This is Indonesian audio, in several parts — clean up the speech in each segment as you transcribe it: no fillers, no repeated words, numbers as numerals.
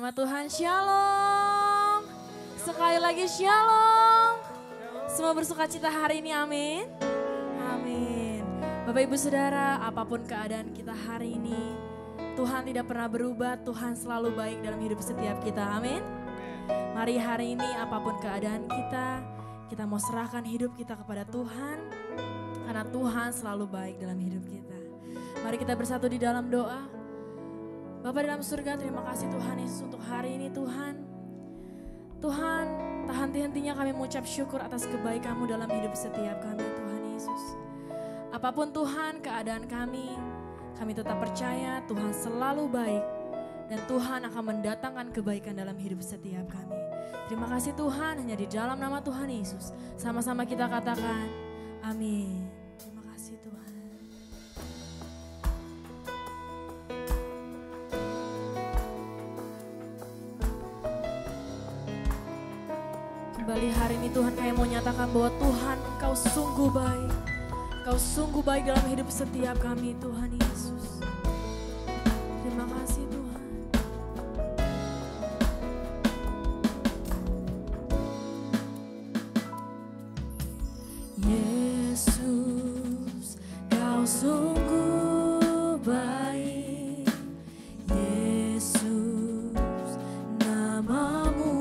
nama Tuhan, shalom. Sekali lagi shalom. Semua bersuka cita hari ini, amin. Amin. Bapak Ibu Saudara, apapun keadaan kita hari ini, Tuhan tidak pernah berubah, Tuhan selalu baik dalam hidup setiap kita, amin. Mari hari ini apapun keadaan kita mau serahkan hidup kita kepada Tuhan, karena Tuhan selalu baik dalam hidup kita. Mari kita bersatu di dalam doa. Bapa dalam surga, terima kasih Tuhan Yesus untuk hari ini Tuhan. Tuhan, tak henti-hentinya kami mengucap syukur atas kebaikan-Mu dalam hidup setiap kami Tuhan Yesus. Apapun Tuhan keadaan kami tetap percaya Tuhan selalu baik. Dan Tuhan akan mendatangkan kebaikan dalam hidup setiap kami. Terima kasih Tuhan, hanya di dalam nama Tuhan Yesus. Sama-sama kita katakan, amin. Terima kasih Tuhan. Kembali hari ini Tuhan, kami mau nyatakan bahwa Tuhan Engkau sungguh baik. Engkau sungguh baik dalam hidup setiap kami Tuhan Yesus. Terima kasih Tuhan. Yesus, Kau sungguh baik. Yesus, nama-Mu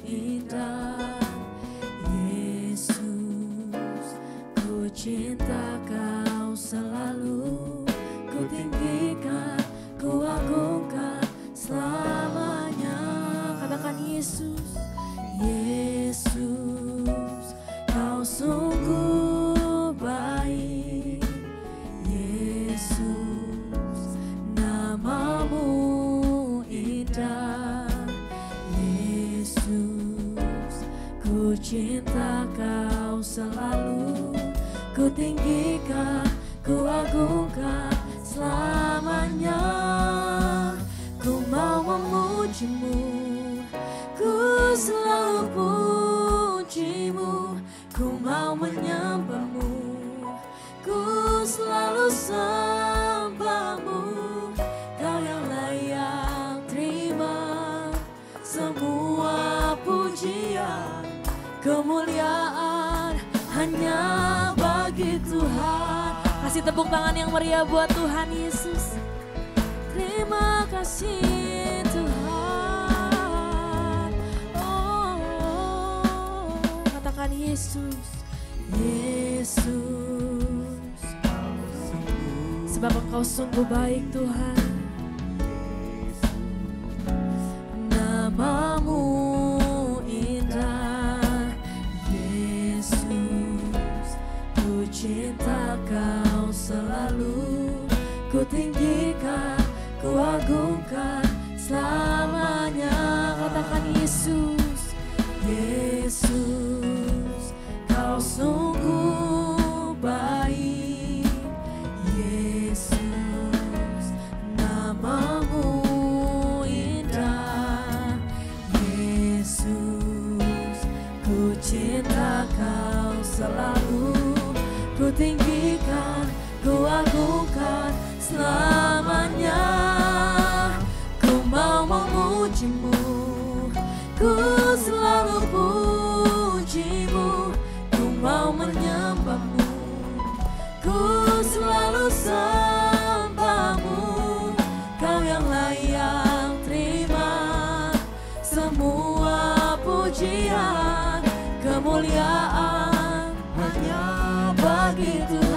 indah. Yesus, ku cinta Kau selalu. Ku tinggikan, ku agungkan selamanya. Katakan Yesus. Yesus, Kau sungguh baik. Yesus, nama-Mu indah. Yesus, ku cinta Kau selalu. Ku tinggikan, ku agungkan selamanya. Ku mau memuji-Mu, ku selalu puji-Mu. Ku mau menyembah-Mu, ku selalu sembah-Mu. Kau yang layak terima semua pujian, kemuliaan hanya bagi Tuhan. Kasih tepuk tangan yang meriah buat Tuhan Yesus. Terima kasih Tuhan. Oh, katakan Yesus. Yesus, sebab Engkau sungguh baik Tuhan. Nama-Mu indah. Yesus, ku cinta Kau selalu. Ku tinggikan, ku agungkan selamanya. Katakan Yesus. Yesus, Kau sungguh baik. Yesus, nama-Mu indah. Yesus, ku cinta Kau selalu. Ku tinggikan, ku agungkan selamanya. Ku mau memuji-Mu, ku selalu puji-Mu. Ku mau menyembah-Mu, ku selalu sembah-Mu. Kau yang layak terima semua pujian, kemuliaan hanya bagi Tuhan.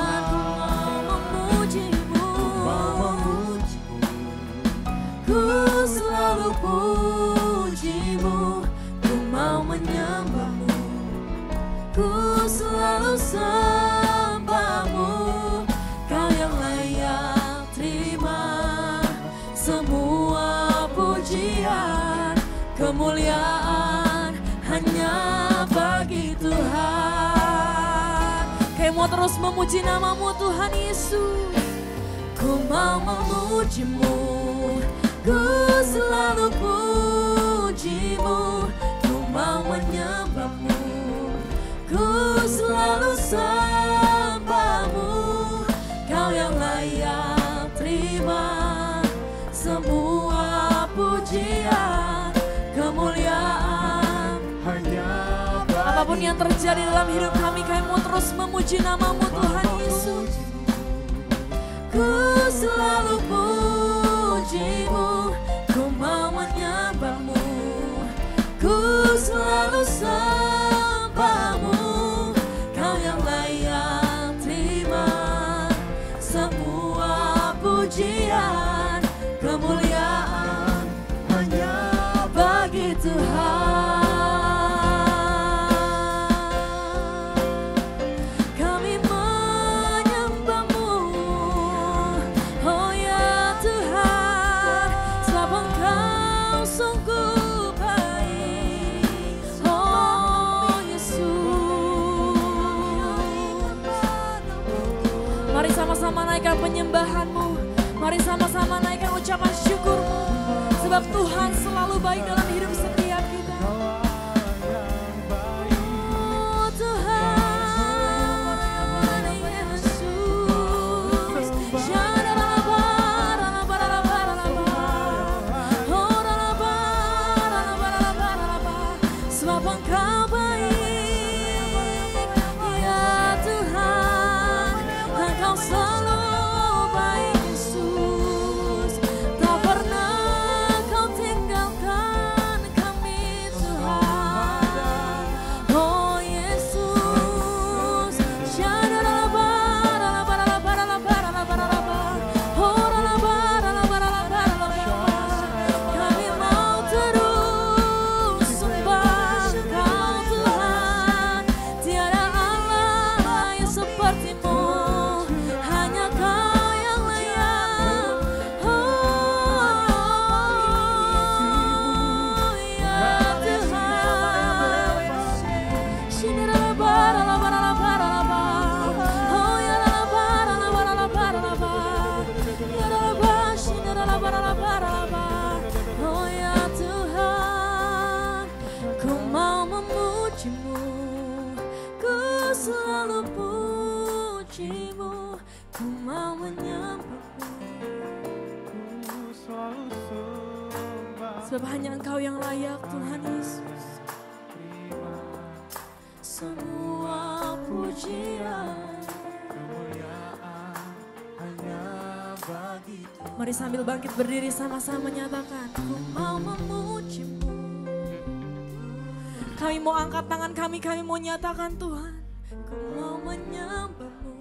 Ku selalu puji-Mu, ku mau menyembah-Mu, ku selalu sembah-Mu. Kau yang layak terima semua pujian, kemuliaan hanya bagi Tuhan. Kayak mau terus memuji nama-Mu Tuhan Yesus. Ku mau memuji-Mu, ku selalu puji-Mu. Ku mau menyembah-Mu, ku selalu sembah-Mu. Kau yang layak terima semua pujian, yang terjadi dalam hidup kami mau terus memuji nama-Mu Tuhan Yesus. Ku selalu puji-Mu, ku mau menyembah-Mu, ku selalu sembah-Mu, Kau yang layak terima semua pujian, kemuliaan hanya bagi Tuhan. Mari sama-sama naikkan penyembahan-Mu. Mari sama-sama naikkan ucapan syukur-Mu. Sebab Tuhan selalu baik dalam hidup setiap kita. Oh Tuhan Yesus. Sebab Engkau baik. Selalu baik Yesus, tak pernah Kau tinggalkan kami Tuhan. Oh Yesus, kami mau terus sembah Kau Tuhan. Tiada Allah yang seperti-Mu. Selalu puji-Mu, ku mau menyembah-Mu. Sebab hanya Engkau yang layak Tuhan Yesus. Semua pujian, kemuliaan hanya bagi Tuhan. Mari sambil bangkit berdiri sama-sama nyatakan, ku mau memuji-Mu. Kami mau angkat tangan kami mau nyatakan Tuhan. Ku mau menyembah-Mu,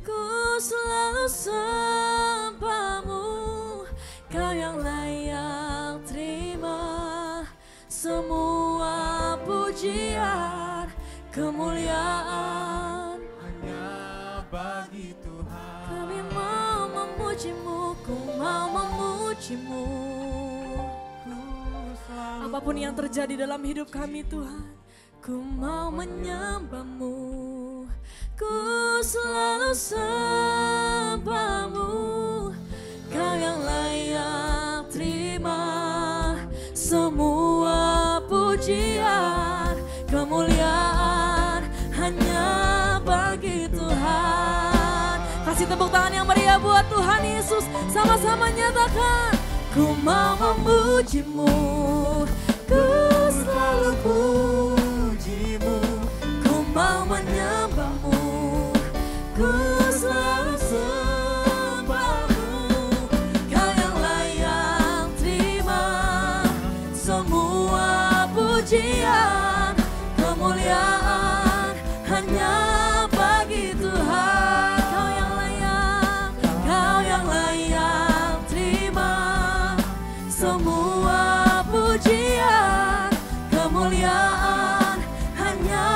ku selalu sembah-Mu, Kau yang layak terima semua pujian, kemuliaan hanya bagi Tuhan. Kami mau memuji-Mu, ku mau memuji-Mu. Apapun yang terjadi dalam hidup kami Tuhan, ku mau menyembah-Mu, ku selalu sembah-Mu, Kau yang layak terima semua pujian, kemuliaan hanya bagi Tuhan. Kasih tepuk tangan yang meriah buat Tuhan Yesus. Sama-sama nyatakan, ku mau memuji-Mu, ku selalu puji-Mu, ku mau menyembah-Mu, ku selalu sembah-Mu, Kau yang layak terima semua pujian, kemuliaan hanya bagi Tuhan. Kau yang layak, Kau yang layak terima semua pujian, kemuliaan hanya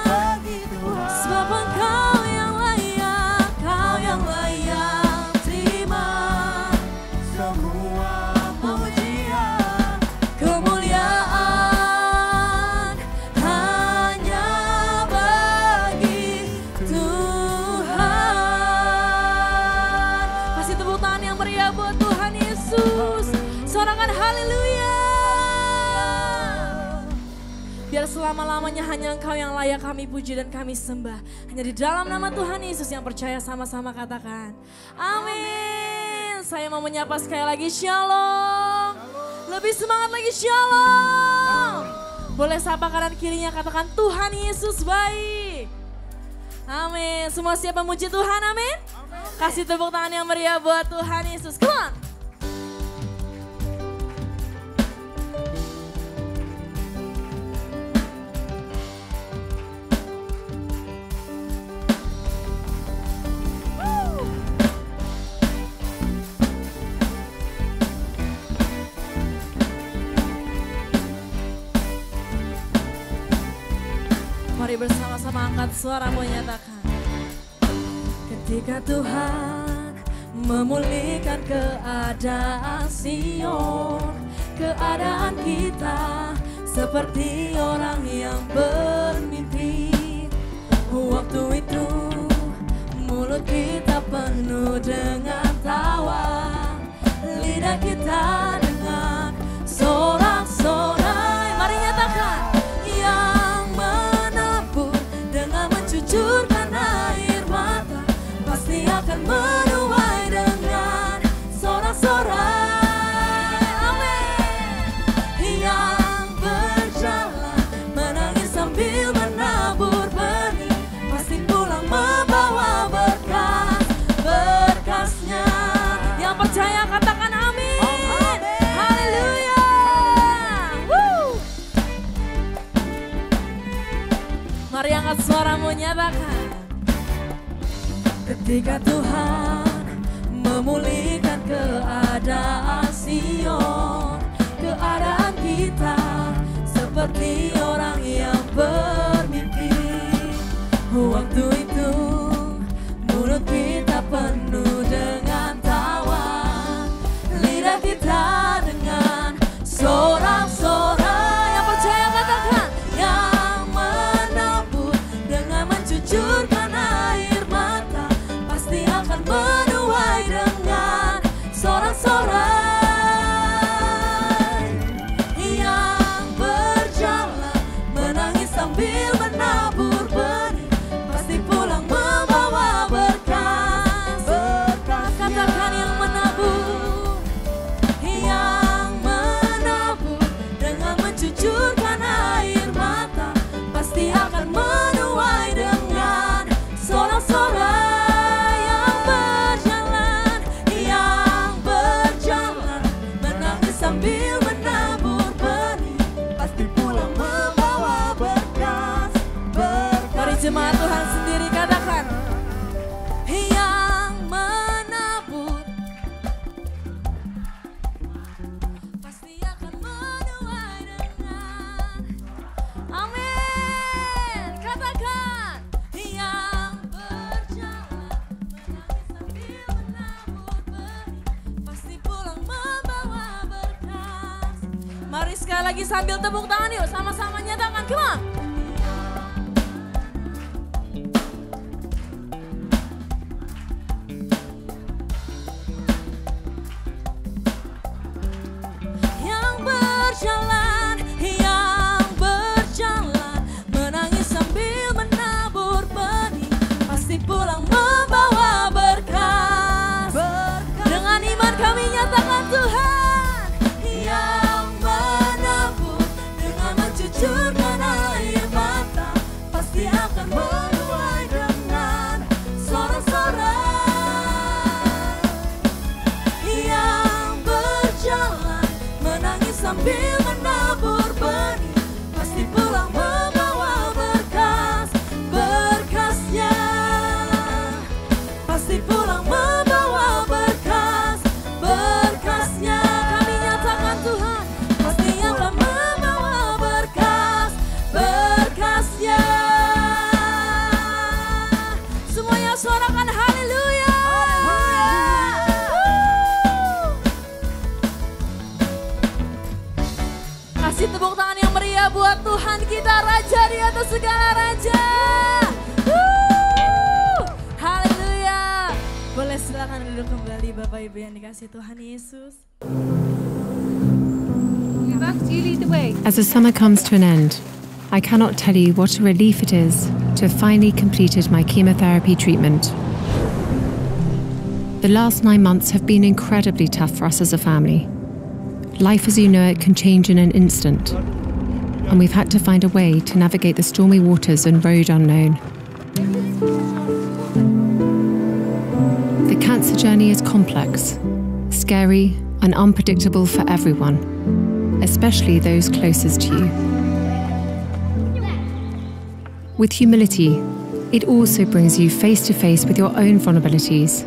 bagi Tuhan. Sebab Engkau yang layak, Kau yang layak terima semua pujian, kemuliaan hanya bagi Tuhan. Kasih tepuk tangan yang meriah buat Tuhan Yesus. Sorakan haleluya. Biar selama-lamanya hanya Engkau yang layak kami puji dan kami sembah. Hanya di dalam nama Tuhan Yesus yang percaya sama-sama katakan amin. Saya mau menyapa sekali lagi shalom. Lebih semangat lagi shalom. Boleh sapa kanan kirinya, katakan Tuhan Yesus baik. Amin. Semua siap memuji Tuhan, amin. Kasih tepuk tangan yang meriah buat Tuhan Yesus. Come on. Mari bersama-sama angkat suara menyatakan. Ketika Tuhan memulihkan keadaan Sion, keadaan kita seperti orang yang bermimpi. Waktu itu mulut kita penuh dengan tawa, lidah kita dengan sorak-sorai. Mari nyatakan. Cucurkan air mata, pasti akan menuai dengan sorak-sorai. Amin. Yang berjalan menangis sambil menabur benih, pasti pulang membawa berkas-berkasnya. Yang percaya katakan amin. Haleluya. Mari angkat suara menyatakan. Ketika Tuhan memulihkan keadaan Sion, keadaan kita seperti orang yang bermimpi. Waktu itu mulut kita penuh dengan tawa, lidah kita dengan sorak-sorai. Yang percaya katakan. Cucurkan air mata, pasti akan menuai dengan sorak-sorai. Yang berjalan menangis sambil menabur benih, pasti pulang membawa berkas. Katakan yang menabur dengan mencucurkan air mata, pasti akan menuai dengan sorak-sorai. Yang berjalan menangis sambil menabur benih, pasti pulang membawa berkas. Mari jemaat Tuhan sendiri katakan. Yang menabur pasti akan menuai dengan. Amin. Katakan. Yang berjalan menangis sambil menabur benih, pasti pulang membawa berkas. Mari sekali lagi sambil tepuk tangan yuk, sama-sama nyatakan, come on. Yang berjalan menangis sambil menabur benih, pasti pulang membawa berkas. Dengan iman kami nyatakan Tuhan. Yang menabur dengan mencucurkan air mata, pasti akan menuai dengan sorak-sorai. Yang berjalan menangis sambil menabur benih, pasti pulang membawa berkas-berkasnya. Pasti pulang membawa berkas-berkasnya. Kami nyatakan Tuhan, pasti akan membawa berkas-berkasnya. Semuanya suarakan haleluya. Kasih tepuk tangan yang meriah buat Tuhan kita, Raja di atas segala raja. Haleluya. Boleh silakan duduk kembali Bapak Ibu yang dikasih Tuhan Yesus. As the summer comes to an end, I cannot tell you what a relief it is to have finally completed my chemotherapy treatment. The last 9 months have been incredibly tough for us as a family. Life as you know it can change in an instant. and we've had to find a way to navigate the stormy waters and road unknown. The cancer journey is complex, scary, and unpredictable for everyone, especially those closest to you. With humility, it also brings you face to face with your own vulnerabilities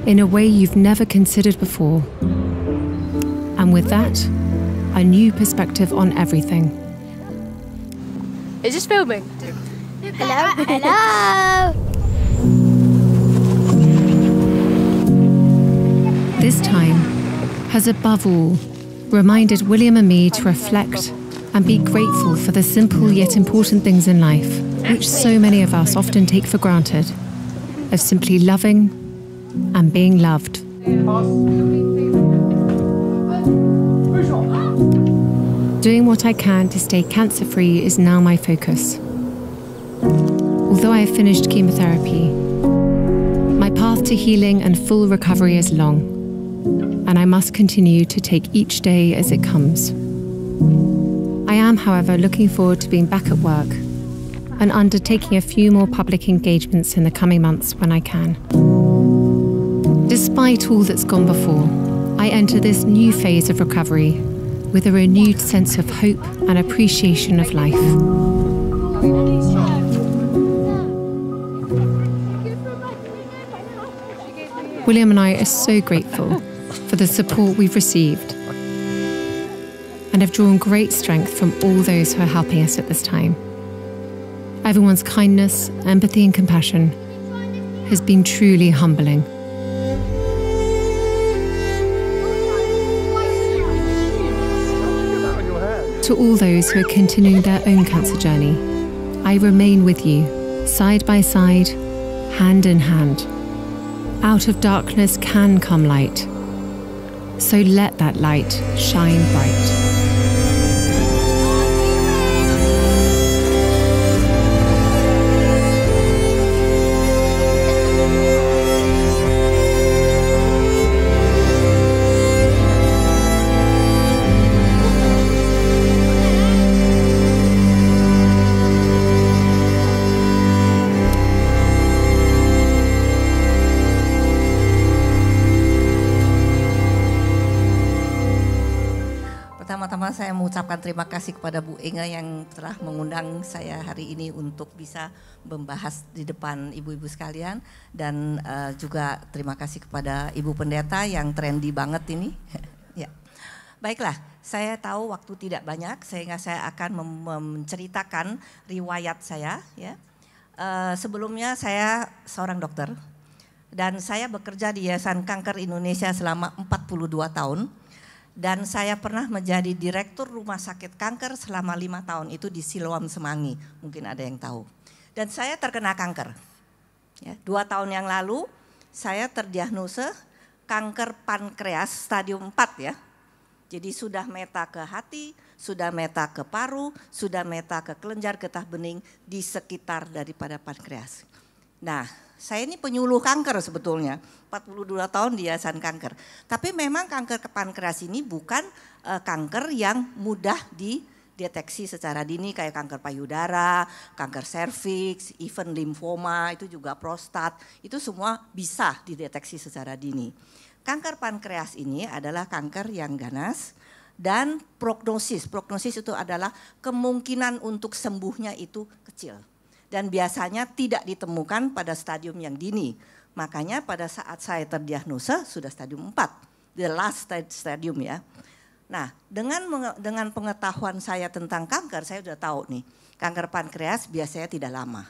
in a way you've never considered before. And with that, a new perspective on everything. Is this filming? Hello? Hello? This time has above all reminded William and me to reflect and be grateful for the simple yet important things in life, which so many of us often take for granted, of simply loving and being loved. Doing what I can to stay cancer-free is now my focus. Although I have finished chemotherapy, my path to healing and full recovery is long, and I must continue to take each day as it comes. I am, however, looking forward to being back at work and undertaking a few more public engagements in the coming months when I can. Despite all that's gone before, I enter this new phase of recovery with a renewed sense of hope and appreciation of life. William and I are so grateful for the support we've received and have drawn great strength from all those who are helping us at this time. Everyone's kindness, empathy and compassion has been truly humbling. To all those who are continuing their own cancer journey, I remain with you, side by side, hand in hand. Out of darkness can come light, so let that light shine bright. Pertama-tama saya mengucapkan terima kasih kepada Bu Inge yang telah mengundang saya hari ini untuk bisa membahas di depan ibu-ibu sekalian. Dan juga terima kasih kepada Ibu Pendeta yang trendy banget ini. Ya. Baiklah, saya tahu waktu tidak banyak sehingga saya akan menceritakan riwayat saya. Ya. Sebelumnya saya seorang dokter dan saya bekerja di Yayasan Kanker Indonesia selama 42 tahun. Dan saya pernah menjadi direktur rumah sakit kanker selama 5 tahun itu di Siloam Semanggi, mungkin ada yang tahu. Dan saya terkena kanker. Ya, 2 tahun yang lalu saya terdiagnosa kanker pankreas stadium 4 ya. Jadi sudah meta ke hati, sudah meta ke paru, sudah meta ke kelenjar getah bening di sekitar daripada pankreas. Nah, saya ini penyuluh kanker sebetulnya, 42 tahun di Yayasan Kanker. Tapi memang kanker pankreas ini bukan kanker yang mudah dideteksi secara dini kayak kanker payudara, kanker serviks, even limfoma, itu juga prostat, itu semua bisa dideteksi secara dini. Kanker pankreas ini adalah kanker yang ganas dan prognosis itu adalah kemungkinan untuk sembuhnya itu kecil. Dan biasanya tidak ditemukan pada stadium yang dini. Makanya pada saat saya terdiagnosa sudah stadium 4, the last stadium ya. Nah dengan pengetahuan saya tentang kanker, saya sudah tahu nih, kanker pankreas biasanya tidak lama.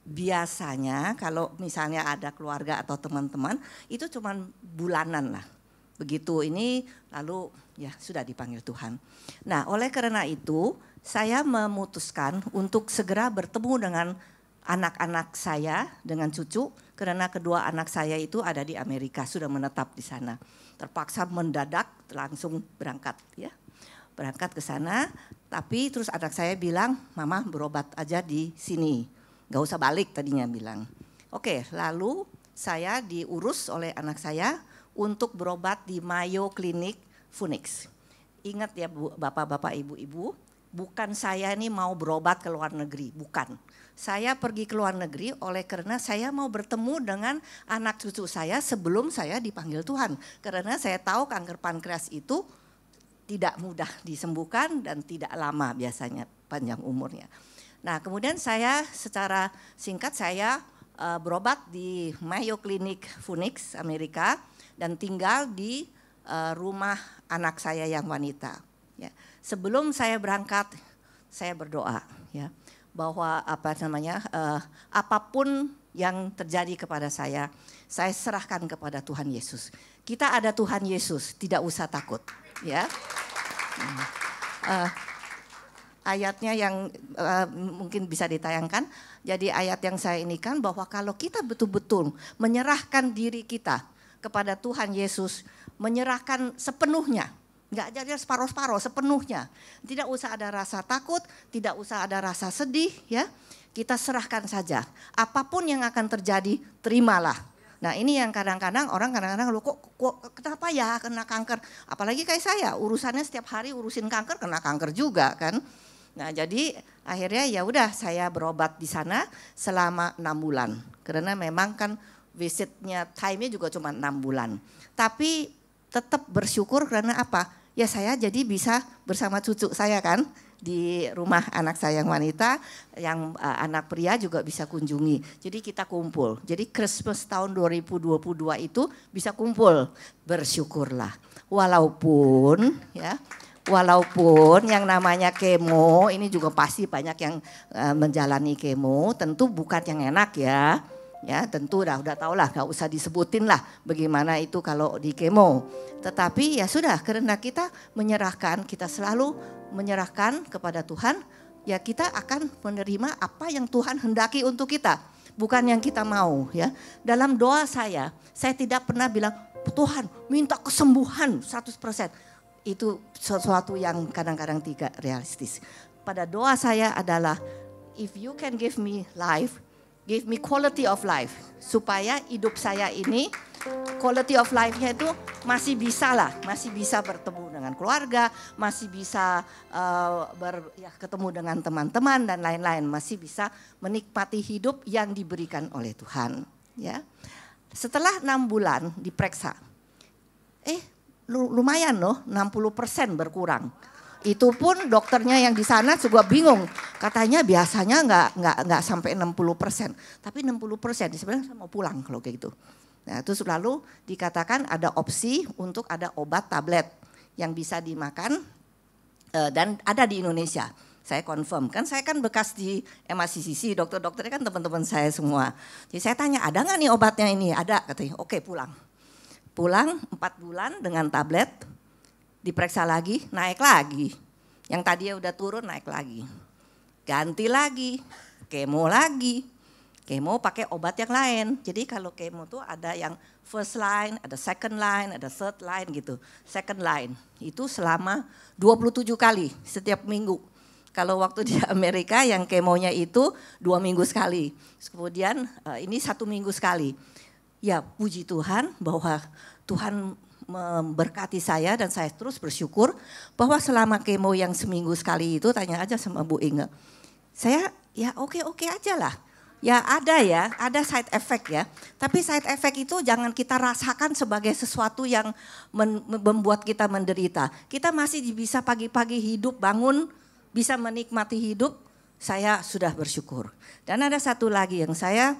Biasanya kalau misalnya ada keluarga atau teman-teman, itu cuma bulanan lah. Begitu ini lalu ya sudah dipanggil Tuhan. Nah oleh karena itu, saya memutuskan untuk segera bertemu dengan anak-anak saya, dengan cucu, karena kedua anak saya itu ada di Amerika, sudah menetap di sana. Terpaksa mendadak langsung berangkat ya. Berangkat ke sana, tapi terus anak saya bilang, "Mama berobat aja di sini, gak usah balik," tadinya bilang. Oke, lalu saya diurus oleh anak saya untuk berobat di Mayo Clinic Phoenix. Ingat ya Bapak-bapak, ibu-ibu, bukan saya ini mau berobat ke luar negeri, bukan. Saya pergi ke luar negeri oleh karena saya mau bertemu dengan anak cucu saya sebelum saya dipanggil Tuhan. Karena saya tahu kanker pankreas itu tidak mudah disembuhkan dan tidak lama biasanya panjang umurnya. Nah kemudian saya secara singkat saya berobat di Mayo Clinic Phoenix Amerika dan tinggal di rumah anak saya yang wanita. Ya. Sebelum saya berangkat saya berdoa ya bahwa apapun yang terjadi kepada saya serahkan kepada Tuhan Yesus. Kita ada Tuhan Yesus, tidak usah takut ya. Ayatnya yang mungkin bisa ditayangkan. Jadi ayat yang saya ini kan bahwa kalau kita betul-betul menyerahkan diri kita kepada Tuhan Yesus, menyerahkan sepenuhnya, nggak jadi separuh-separuh, sepenuhnya. Tidak usah ada rasa takut, tidak usah ada rasa sedih ya. Kita serahkan saja. Apapun yang akan terjadi, terimalah. Nah ini yang kadang-kadang orang kadang-kadang kok kenapa ya kena kanker. Apalagi kayak saya, urusannya setiap hari urusin kanker, kena kanker juga kan. Nah jadi akhirnya ya udah saya berobat di sana selama 6 bulan. Karena memang kan visitnya time-nya juga cuma 6 bulan. Tapi tetap bersyukur karena apa? Ya saya jadi bisa bersama cucu saya kan di rumah anak saya yang wanita, yang anak pria juga bisa kunjungi. Jadi kita kumpul. Jadi Christmas tahun 2022 itu bisa kumpul. Bersyukurlah. Walaupun yang namanya kemo, ini juga pasti banyak yang menjalani kemo, tentu bukan yang enak ya. Ya tentu udah tahu lah, gak usah disebutin lah bagaimana itu kalau di kemo. Tetapi ya sudah, karena kita menyerahkan, kita selalu menyerahkan kepada Tuhan, ya kita akan menerima apa yang Tuhan hendaki untuk kita. Bukan yang kita mau ya. Dalam doa saya tidak pernah bilang, Tuhan minta kesembuhan 100%. Itu sesuatu yang kadang-kadang tidak realistis. Pada doa saya adalah, if you can give me life, give me quality of life, supaya hidup saya ini quality of life-nya itu masih bisa bertemu dengan keluarga, masih bisa ketemu dengan teman-teman dan lain-lain, masih bisa menikmati hidup yang diberikan oleh Tuhan. Ya, setelah 6 bulan diperiksa, lumayan loh, 60% berkurang. Itu pun dokternya yang di sana juga bingung. Katanya biasanya nggak sampai 60%. Tapi 60%, sebenarnya saya mau pulang kalau kayak gitu. Nah itu selalu dikatakan ada opsi untuk ada obat tablet yang bisa dimakan dan ada di Indonesia. Saya confirm, kan saya kan bekas di MACCC, dokter-dokternya kan teman-teman saya semua. Jadi saya tanya, ada nggak nih obatnya ini? Ada, katanya. Oke, pulang. Pulang 4 bulan dengan tablet. Diperiksa lagi, naik lagi. Yang tadi udah turun, naik lagi. Ganti lagi, kemo lagi. Kemo pakai obat yang lain. Jadi kalau kemo tuh ada yang first line, ada second line, ada third line gitu. Second line, itu selama 27 kali setiap minggu. Kalau waktu di Amerika yang kemonya itu 2 minggu sekali. Kemudian ini 1 minggu sekali. Ya puji Tuhan bahwa Tuhan memberkati saya dan saya terus bersyukur bahwa selama kemo yang seminggu sekali itu, tanya aja sama Bu Inge. Saya ya oke aja lah. Ya ada side effect ya. Tapi side effect itu jangan kita rasakan sebagai sesuatu yang membuat kita menderita. Kita masih bisa pagi-pagi hidup, bangun, bisa menikmati hidup, saya sudah bersyukur. Dan ada satu lagi yang saya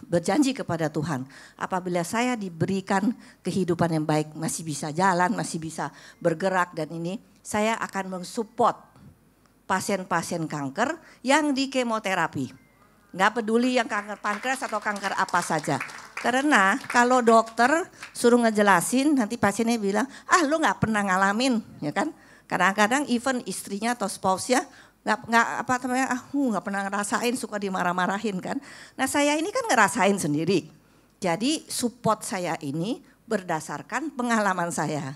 berjanji kepada Tuhan, apabila saya diberikan kehidupan yang baik, masih bisa jalan, masih bisa bergerak dan ini, saya akan mensupport pasien-pasien kanker yang di kemoterapi. Nggak peduli yang kanker pankreas atau kanker apa saja. Karena kalau dokter suruh ngejelasin, nanti pasiennya bilang, lu nggak pernah ngalamin, ya kan? Kadang-kadang even istrinya atau spouse-nya nggak pernah ngerasain, suka dimarah-marahin kan. Nah saya ini kan ngerasain sendiri. Jadi support saya ini berdasarkan pengalaman saya.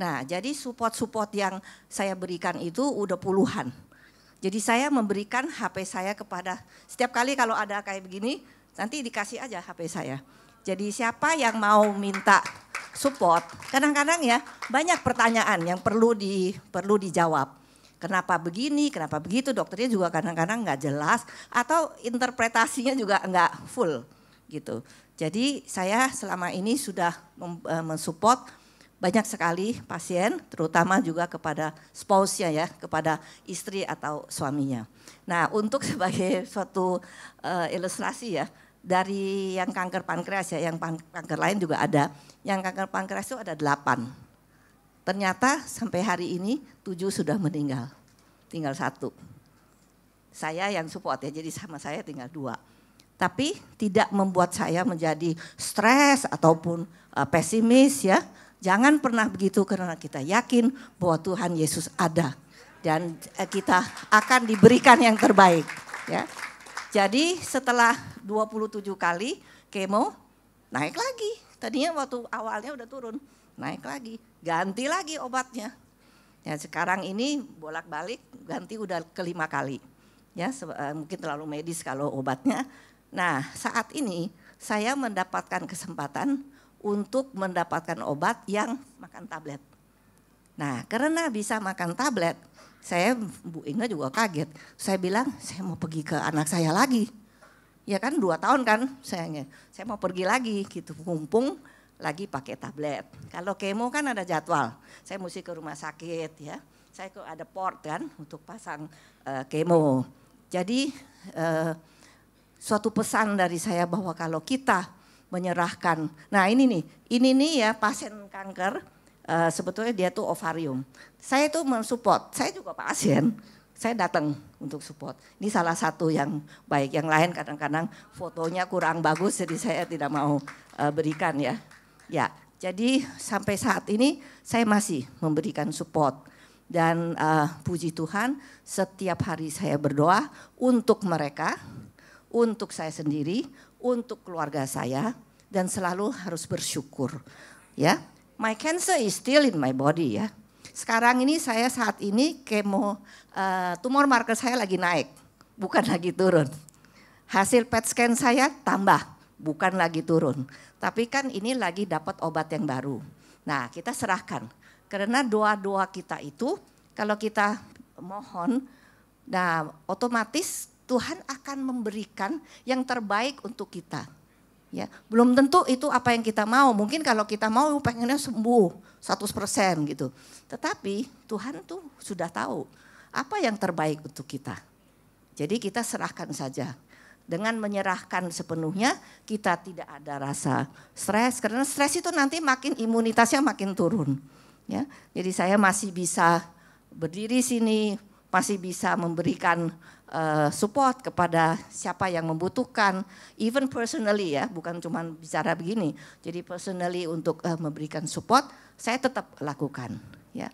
Nah jadi support yang saya berikan itu udah puluhan. Jadi saya memberikan HP saya kepada, setiap kali kalau ada kayak begini, nanti dikasih aja HP saya. Jadi siapa yang mau minta support, kadang-kadang ya banyak pertanyaan yang perlu dijawab. kenapa begini, kenapa begitu, dokternya juga kadang-kadang nggak jelas atau interpretasinya juga nggak full gitu. Jadi saya selama ini sudah mensupport banyak sekali pasien, terutama juga kepada spouse-nya ya, kepada istri atau suaminya. Nah, untuk sebagai suatu ilustrasi ya, dari yang kanker pankreas ya, yang kanker lain juga ada, yang kanker pankreas itu ada 8. Ternyata sampai hari ini 7 sudah meninggal, tinggal 1. Saya yang support ya, jadi sama saya tinggal 2. Tapi tidak membuat saya menjadi stres ataupun pesimis ya. Jangan pernah begitu karena kita yakin bahwa Tuhan Yesus ada. Dan kita akan diberikan yang terbaik ya. Jadi setelah 27 kali kemo naik lagi. Tadinya waktu awalnya udah turun, naik lagi, ganti lagi obatnya. Ya sekarang ini bolak-balik ganti udah ke-5 kali. Ya mungkin terlalu medis kalau obatnya. Nah, saat ini saya mendapatkan kesempatan untuk mendapatkan obat yang makan tablet. Nah, karena bisa makan tablet, saya Bu Inga juga kaget. Saya bilang, saya mau pergi ke anak saya lagi. Ya kan 2 tahun kan saya mau pergi lagi gitu, mumpung lagi pakai tablet. Kalau kemo kan ada jadwal, saya mesti ke rumah sakit ya. Saya ada port kan untuk pasang kemo. Jadi suatu pesan dari saya bahwa kalau kita menyerahkan, nah ini nih ya pasien kanker, sebetulnya dia tuh ovarium. Saya tuh mensupport, saya juga pasien, saya datang untuk support. Ini salah satu yang baik, yang lain kadang-kadang fotonya kurang bagus jadi saya tidak mau berikan ya. Ya, jadi sampai saat ini saya masih memberikan support dan puji Tuhan setiap hari saya berdoa untuk mereka, untuk saya sendiri, untuk keluarga saya dan selalu harus bersyukur. Ya, my cancer is still in my body ya. Sekarang ini saya saat ini kemo tumor marker saya lagi naik, bukan lagi turun. Hasil PET scan saya tambah, bukan lagi turun. Tapi kan ini lagi dapat obat yang baru. Nah kita serahkan. Karena doa-doa kita itu kalau kita mohon, nah otomatis Tuhan akan memberikan yang terbaik untuk kita. Ya, belum tentu itu apa yang kita mau. Mungkin kalau kita mau pengennya sembuh 100% gitu. Tetapi Tuhan tuh sudah tahu apa yang terbaik untuk kita. Jadi kita serahkan saja. Dengan menyerahkan sepenuhnya kita tidak ada rasa stres. Karena stres itu nanti makin imunitasnya makin turun. Ya, jadi saya masih bisa berdiri sini, masih bisa memberikan support kepada siapa yang membutuhkan, even personally ya, bukan cuma bicara begini. Jadi personally untuk memberikan support, saya tetap lakukan. Ya,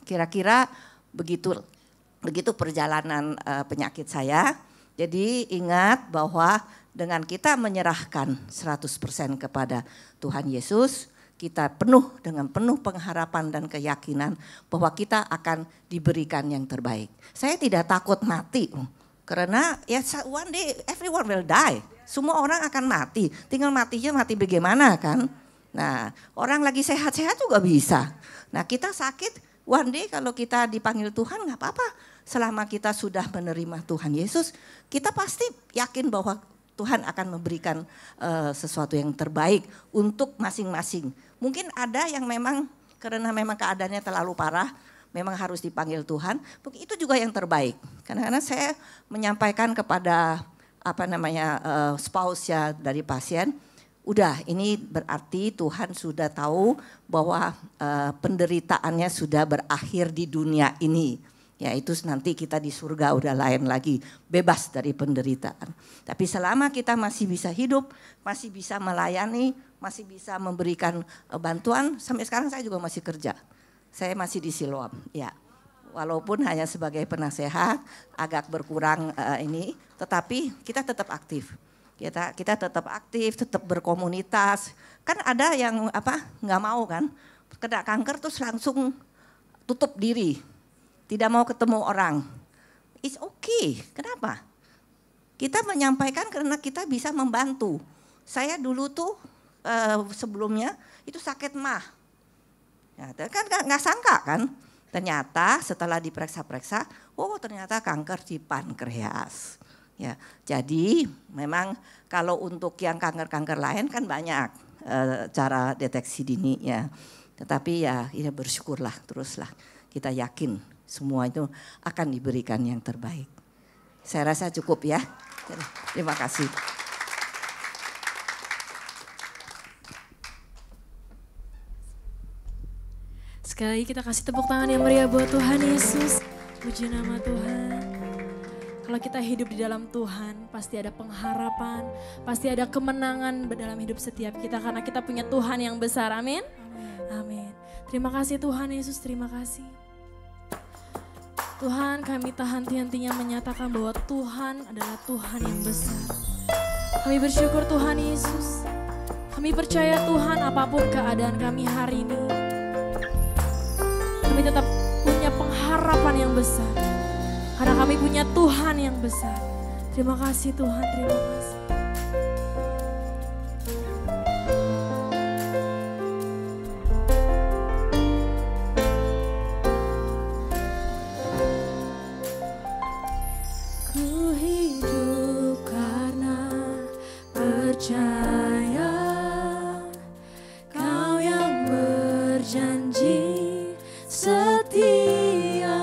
kira-kira begitu perjalanan penyakit saya. Jadi ingat bahwa dengan kita menyerahkan 100% kepada Tuhan Yesus, kita dengan penuh pengharapan dan keyakinan bahwa kita akan diberikan yang terbaik. Saya tidak takut mati, karena ya one day everyone will die. Semua orang akan mati, tinggal matinya mati bagaimana kan. Nah orang lagi sehat-sehat juga bisa. Nah kita sakit, one day kalau kita dipanggil Tuhan gak apa-apa. Selama kita sudah menerima Tuhan Yesus, kita pasti yakin bahwa Tuhan akan memberikan sesuatu yang terbaik untuk masing-masing. Mungkin ada yang memang karena memang keadaannya terlalu parah, memang harus dipanggil Tuhan. Itu juga yang terbaik. Karena saya menyampaikan kepada spouse ya dari pasien, udah ini berarti Tuhan sudah tahu bahwa penderitaannya sudah berakhir di dunia ini. Ya itu nanti kita di surga udah lain lagi, bebas dari penderitaan. Tapi selama kita masih bisa hidup, masih bisa melayani, masih bisa memberikan bantuan, sampai sekarang saya juga masih kerja. Saya masih di Siloam, ya. Walaupun hanya sebagai penasehat, agak berkurang ini, tetapi kita tetap aktif. Kita tetap aktif, tetap berkomunitas. Kan ada yang nggak mau kan, kena kanker terus langsung tutup diri. Tidak mau ketemu orang. It's okay. Kenapa? Kita menyampaikan karena kita bisa membantu. Saya dulu tuh sebelumnya itu sakit mah. Ya, kan nggak sangka kan. Ternyata setelah diperiksa-periksa, oh ternyata kanker di pankreas. Ya, jadi memang kalau untuk yang kanker-kanker lain kan banyak cara deteksi dini ya. Tetapi ya bersyukurlah teruslah, kita yakin semua itu akan diberikan yang terbaik. Saya rasa cukup ya. Terima kasih. Sekali lagi kita kasih tepuk tangan yang meriah buat Tuhan Yesus. Puji nama Tuhan. Kalau kita hidup di dalam Tuhan, pasti ada pengharapan, pasti ada kemenangan dalam hidup setiap kita karena kita punya Tuhan yang besar. Amin. Amin. Terima kasih Tuhan Yesus, terima kasih. Tuhan, kami tak henti-hentinya menyatakan bahwa Tuhan adalah Tuhan yang besar. Kami bersyukur Tuhan Yesus. Kami percaya Tuhan apapun keadaan kami hari ini, kami tetap punya pengharapan yang besar. Karena kami punya Tuhan yang besar. Terima kasih Tuhan, terima kasih. Ku hidup karena percaya Kau yang berjanji setia,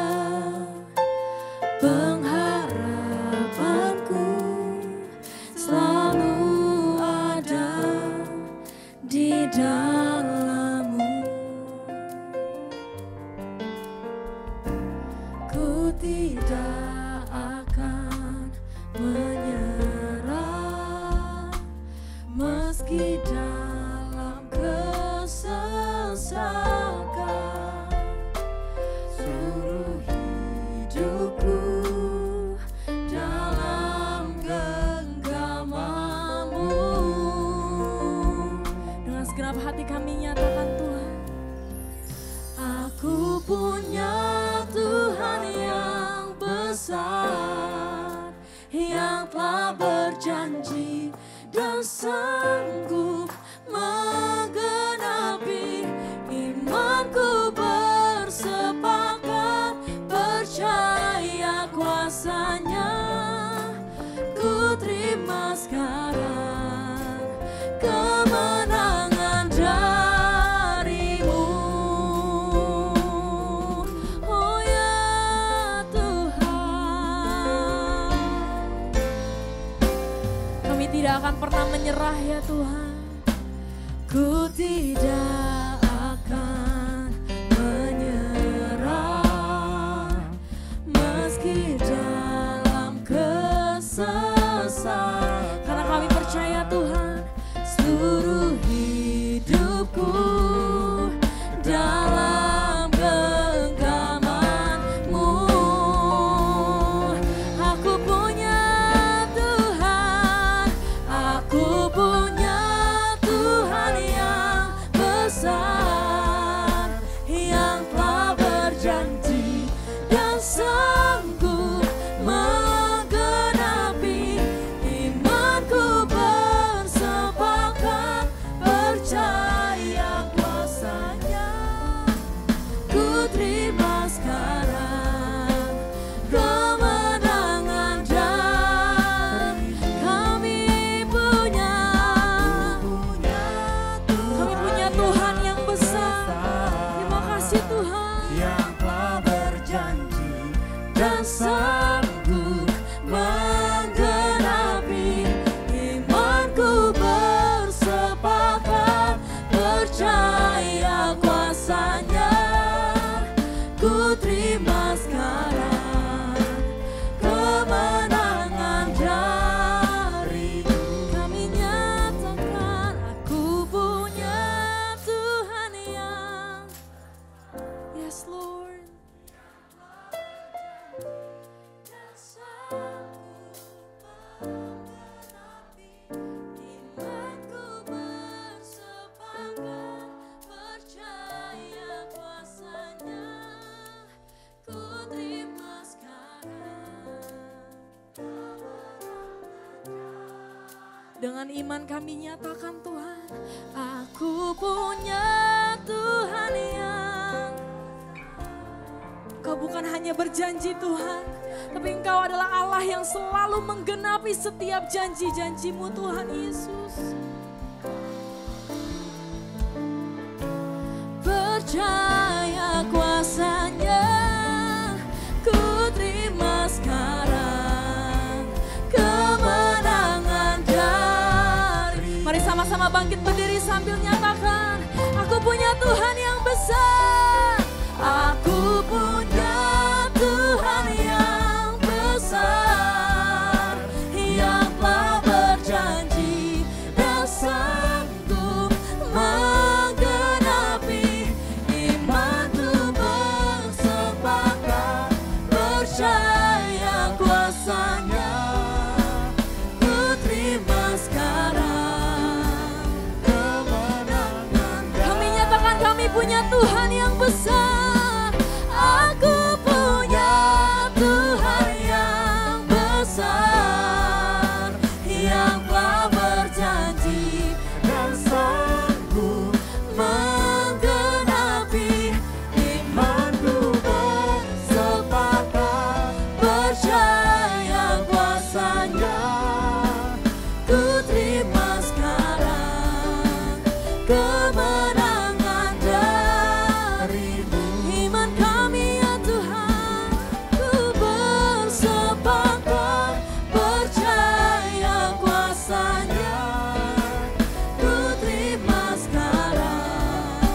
pengharapanku selalu ada di dalam-Mu. Ku tidak akan menyerah meski dalam kesesakan. Seluruh hidupku dalam genggaman-Mu. Dengan segenap hati kami nyatakan Tuhan, aku punya Tuhan yang besar, yang telah berjanji dan sanggup menggenapi. Imanku bersepakat percaya kuasa-Nya. Ku terima sekarang kemenangan dari-Mu. Oh ya Tuhan, kami tidak akan pernah menyerah ya Tuhan. Ku tidak akan menyerah meski dalam kesesakan. Karena kami percaya Tuhan, seluruh hidupku dalam genggaman-Mu. Aku punya Tuhan, aku punya Tuhan yang besar, yang telah berjanji dan sanggup menggenapi. Imanku bersepakat percaya kuasa-Nya. Ku terima sekarang kemenangan dari kami punya Tuhan yang besar. Terima kasih Tuhan yang telah berjanji dan sanggup menggenapi. Imanku bersepakat percaya kuasa-Nya. Ku terima sekarang kemenangan dari-Mu. Kami nyatakan aku punya Tuhan yang, yes Lord, dan sanggup menggenapi. Imanku bersepakat percaya kuasa-Nya. Ku terima sekarang. Dengan iman kami nyatakan Tuhan, aku punya Tuhan yang Engkau bukan hanya berjanji Tuhan, tapi Engkau adalah Allah yang selalu menggenapi setiap janji-janji-Mu Tuhan Yesus. Percaya kuasa-Nya, ku terima sekarang kemenangan dari. Mari sama-sama bangkit berdiri sambil nyatakan, aku punya Tuhan yang besar. Aku punya Tuhan yang besar, yang telah berjanji dan sanggup menggenapi. Imanku bersepakat, percaya kuasa-Nya, ku terima sekarang kemenangan. Kami nyatakan kami punya Tuhan yang besar. Aku punya Tuhan yang besar, yang telah berjanji dan sanggup menggenapi. Imanku bersepakat, percaya kuasa-Nya, ku terima sekarang kemenangan dari-Mu. Iman kami ya Tuhan, ku bersepakat, percaya kuasa-Nya, ku terima sekarang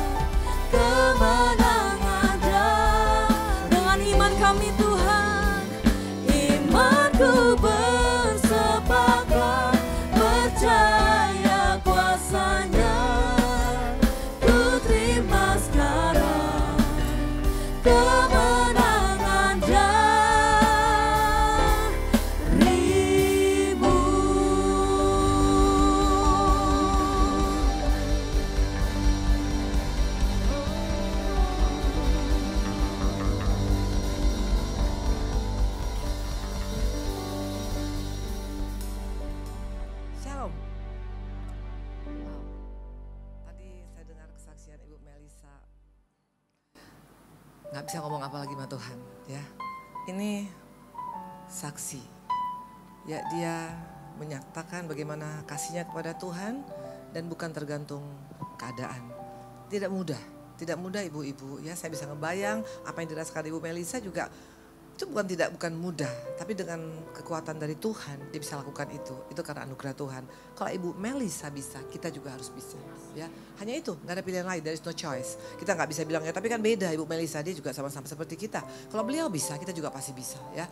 kemenangan dengan iman kami Tuhan. Imanku bersepakat, percaya kuasa-Nya, ku terima sekarang kemenangan dari-Mu. Shalom. Wow. Tadi saya dengar kesaksian Ibu Melisa. Nggak bisa ngomong apa lagi sama Tuhan, ya. Ini saksi. Ya, dia menyatakan bagaimana kasihnya kepada Tuhan dan bukan tergantung keadaan. Tidak mudah ibu-ibu, ya. Saya bisa ngebayang apa yang dirasakan Ibu Melisa juga. Itu bukan mudah, tapi dengan kekuatan dari Tuhan dia bisa lakukan itu. Itu karena anugerah Tuhan. Kalau Ibu Melisa bisa, kita juga harus bisa. Ya, hanya itu, nggak ada pilihan lain. There is no choice. Kita nggak bisa bilang ya, tapi kan beda Ibu Melisa, dia juga sama-sama seperti kita. Kalau beliau bisa, kita juga pasti bisa. Ya,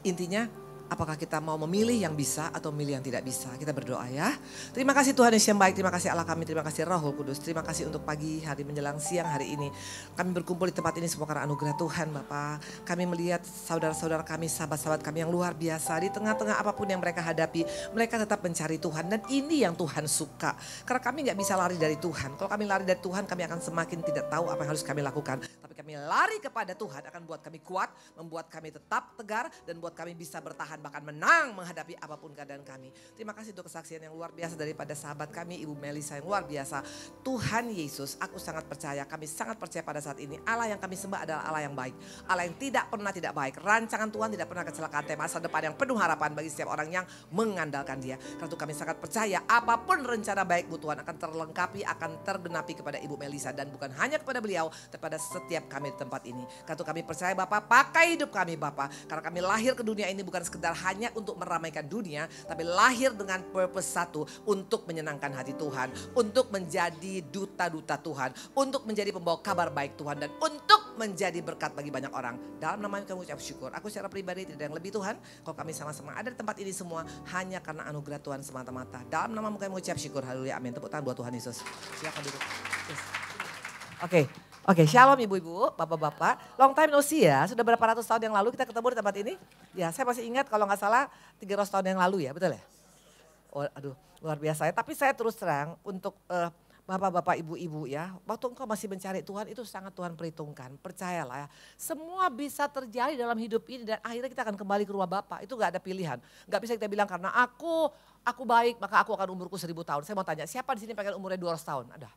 intinya apakah kita mau memilih yang bisa atau memilih yang tidak bisa? Kita berdoa ya. Terima kasih Tuhan Yesus yang baik, terima kasih Allah kami, terima kasih Roh Kudus. Terima kasih untuk pagi hari menjelang siang hari ini. Kami berkumpul di tempat ini semua karena anugerah Tuhan Bapa. Kami melihat saudara-saudara kami, sahabat-sahabat kami yang luar biasa. Di tengah-tengah apapun yang mereka hadapi, mereka tetap mencari Tuhan. Dan ini yang Tuhan suka. Karena kami gak bisa lari dari Tuhan. Kalau kami lari dari Tuhan, kami akan semakin tidak tahu apa yang harus kami lakukan. Tapi kami lari kepada Tuhan akan buat kami kuat, membuat kami tetap tegar, dan buat kami bisa bertahan bahkan menang menghadapi apapun keadaan kami. Terima kasih untuk kesaksian yang luar biasa daripada sahabat kami Ibu Melisa yang luar biasa. Tuhan Yesus, aku sangat percaya, kami sangat percaya pada saat ini Allah yang kami sembah adalah Allah yang baik. Allah yang tidak pernah tidak baik. Rancangan Tuhan tidak pernah kecelakaan, masa depan yang penuh harapan bagi setiap orang yang mengandalkan Dia. Karena itu kami sangat percaya apapun rencana baik-Mu Tuhan akan terlengkapi, akan tergenapi kepada Ibu Melisa dan bukan hanya kepada beliau, tapi pada setiap kami di tempat ini. Karena itu kami percaya Bapak, pakai hidup kami Bapak. Karena kami lahir ke dunia ini bukan sekedar hanya untuk meramaikan dunia, tapi lahir dengan purpose satu, untuk menyenangkan hati Tuhan, untuk menjadi duta-duta Tuhan, untuk menjadi pembawa kabar baik Tuhan, dan untuk menjadi berkat bagi banyak orang. Dalam nama kami ucap syukur. Aku secara pribadi tidak ada yang lebih Tuhan, kalau kami sama-sama ada di tempat ini semua hanya karena anugerah Tuhan semata-mata. Dalam nama kami ucap syukur. Haleluya, amin. Tepuk tangan buat Tuhan Yesus. Silakan duduk. Yes. Oke, shalom ibu-ibu, bapak-bapak. Long time no see ya, sudah berapa ratus tahun yang lalu kita ketemu di tempat ini. Ya, saya masih ingat kalau nggak salah 300 tahun yang lalu ya, betul ya? Oh, aduh, luar biasa ya. Tapi saya terus terang untuk bapak-bapak, ibu-ibu ya, waktu engkau masih mencari Tuhan itu sangat Tuhan perhitungkan. Percayalah ya, semua bisa terjadi dalam hidup ini dan akhirnya kita akan kembali ke rumah Bapa. Itu gak ada pilihan. Gak bisa kita bilang karena aku baik maka aku akan umurku 1000 tahun. Saya mau tanya, siapa di sini pengen umurnya 200 tahun? Ada?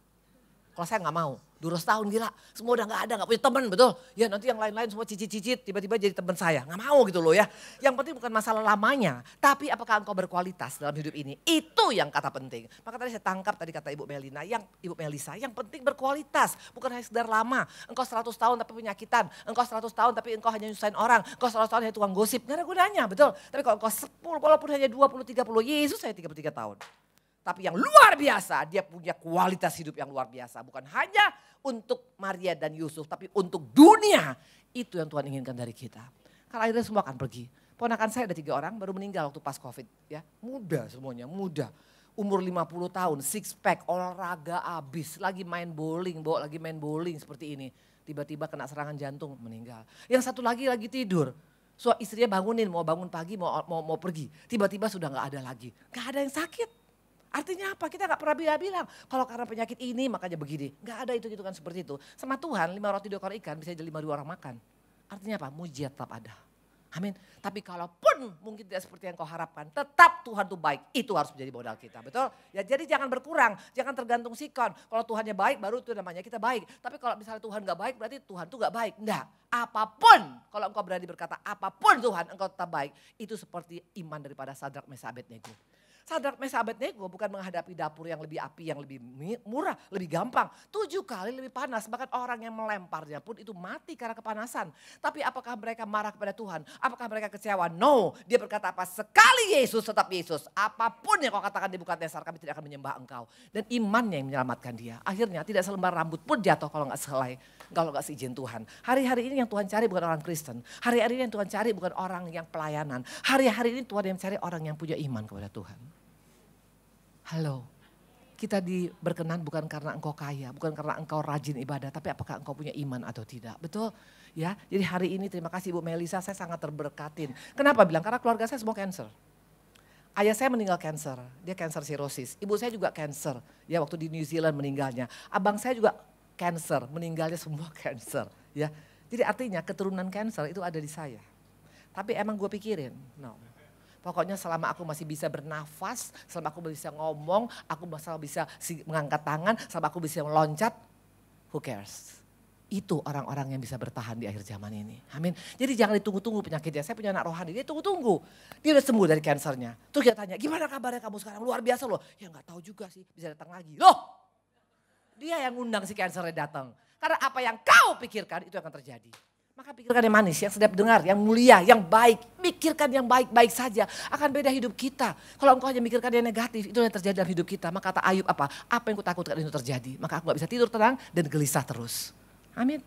Kalau saya nggak mau, 2 tahun gila, semua udah nggak ada, nggak punya teman, betul? Ya nanti yang lain-lain semua cicit-cicit, tiba-tiba jadi teman saya, nggak mau gitu loh ya. Yang penting bukan masalah lamanya, tapi apakah engkau berkualitas dalam hidup ini? Itu yang kata penting. Maka tadi saya tangkap tadi kata Ibu Melisa, yang penting berkualitas, bukan hanya sekedar lama. Engkau 100 tahun tapi penyakitan, engkau 100 tahun tapi engkau hanya nyusahin orang, engkau 100 tahun hanya tukang gosip, nggak ada gunanya, betul? Tapi kalau engkau 10, walaupun hanya 20, 30, Yesus saya 33 tahun. Tapi yang luar biasa, dia punya kualitas hidup yang luar biasa. Bukan hanya untuk Maria dan Yusuf, tapi untuk dunia. Itu yang Tuhan inginkan dari kita. Karena akhirnya semua akan pergi. Ponakan saya ada 3 orang baru meninggal waktu pas COVID. Ya, muda semuanya, muda. Umur 50 tahun, 6 pack, olahraga abis. Lagi main bowling, seperti ini. Tiba-tiba kena serangan jantung, meninggal. Yang satu lagi tidur. So istrinya bangunin, mau bangun pagi, mau pergi. Tiba-tiba sudah gak ada lagi. Gak ada yang sakit. Artinya apa? Kita gak pernah bilang kalau karena penyakit ini makanya begini. Gak ada itu kan seperti itu. Sama Tuhan 5 roti 2 ekor ikan bisa jadi 5.000 orang makan. Artinya apa? Mujizat tetap ada. Amin. Tapi kalaupun mungkin tidak seperti yang kau harapkan, tetap Tuhan tuh baik. Itu harus menjadi modal kita, betul? Ya jadi jangan berkurang, jangan tergantung sikon. Kalau Tuhannya baik baru itu namanya kita baik. Tapi kalau misalnya Tuhan gak baik berarti Tuhan tuh gak baik. Enggak, apapun kalau engkau berani berkata apapun Tuhan engkau tetap baik. Itu seperti iman daripada Sadrak, Mesak, Abednego. Sadrak, Mesak, Abednego bukan menghadapi dapur yang lebih api, yang lebih murah, lebih gampang. 7 kali lebih panas, bahkan orang yang melemparnya pun itu mati karena kepanasan. Tapi apakah mereka marah kepada Tuhan? Apakah mereka kecewa? No, dia berkata apa? Sekali Yesus tetap Yesus. Apapun yang kau katakan di Nebukadnezar, kami tidak akan menyembah engkau. Dan imannya yang menyelamatkan dia. Akhirnya tidak selembar rambut pun jatuh kalau gak selai. Kalau gak seizin Tuhan. Hari-hari ini yang Tuhan cari bukan orang Kristen. Hari-hari ini yang Tuhan cari bukan orang yang pelayanan. Hari-hari ini Tuhan yang cari orang yang punya iman kepada Tuhan. Halo, kita berkenan bukan karena engkau kaya, bukan karena engkau rajin ibadah, tapi apakah engkau punya iman atau tidak. Betul? Ya, jadi hari ini terima kasih Ibu Melisa, saya sangat terberkatin. Kenapa bilang? Karena keluarga saya semua cancer. Ayah saya meninggal cancer, dia cancer cirrhosis. Ibu saya juga cancer, ya waktu di New Zealand meninggalnya. Abang saya juga cancer, meninggalnya semua cancer. Ya, jadi artinya keturunan cancer itu ada di saya. Tapi emang gue pikirin, no. Pokoknya selama aku masih bisa bernafas, selama aku bisa ngomong, aku masih bisa mengangkat tangan, selama aku bisa meloncat, who cares? Itu orang-orang yang bisa bertahan di akhir zaman ini. Amin. Jadi jangan ditunggu-tunggu penyakitnya. Saya punya anak rohani, dia tunggu-tunggu. Dia udah sembuh dari kansernya. Terus kita tanya, gimana kabarnya kamu sekarang? Luar biasa loh. Ya gak tahu juga sih, bisa datang lagi. Loh, dia yang ngundang si kansernya datang. Karena apa yang kau pikirkan itu akan terjadi. Maka pikirkan yang manis, yang sedap dengar, yang mulia, yang baik. Pikirkan yang baik-baik saja. Akan beda hidup kita. Kalau engkau hanya mikirkan yang negatif, itu yang terjadi dalam hidup kita. Maka kata Ayub apa? Apa yang kutakutkan itu terjadi. Maka aku gak bisa tidur tenang dan gelisah terus. Amin.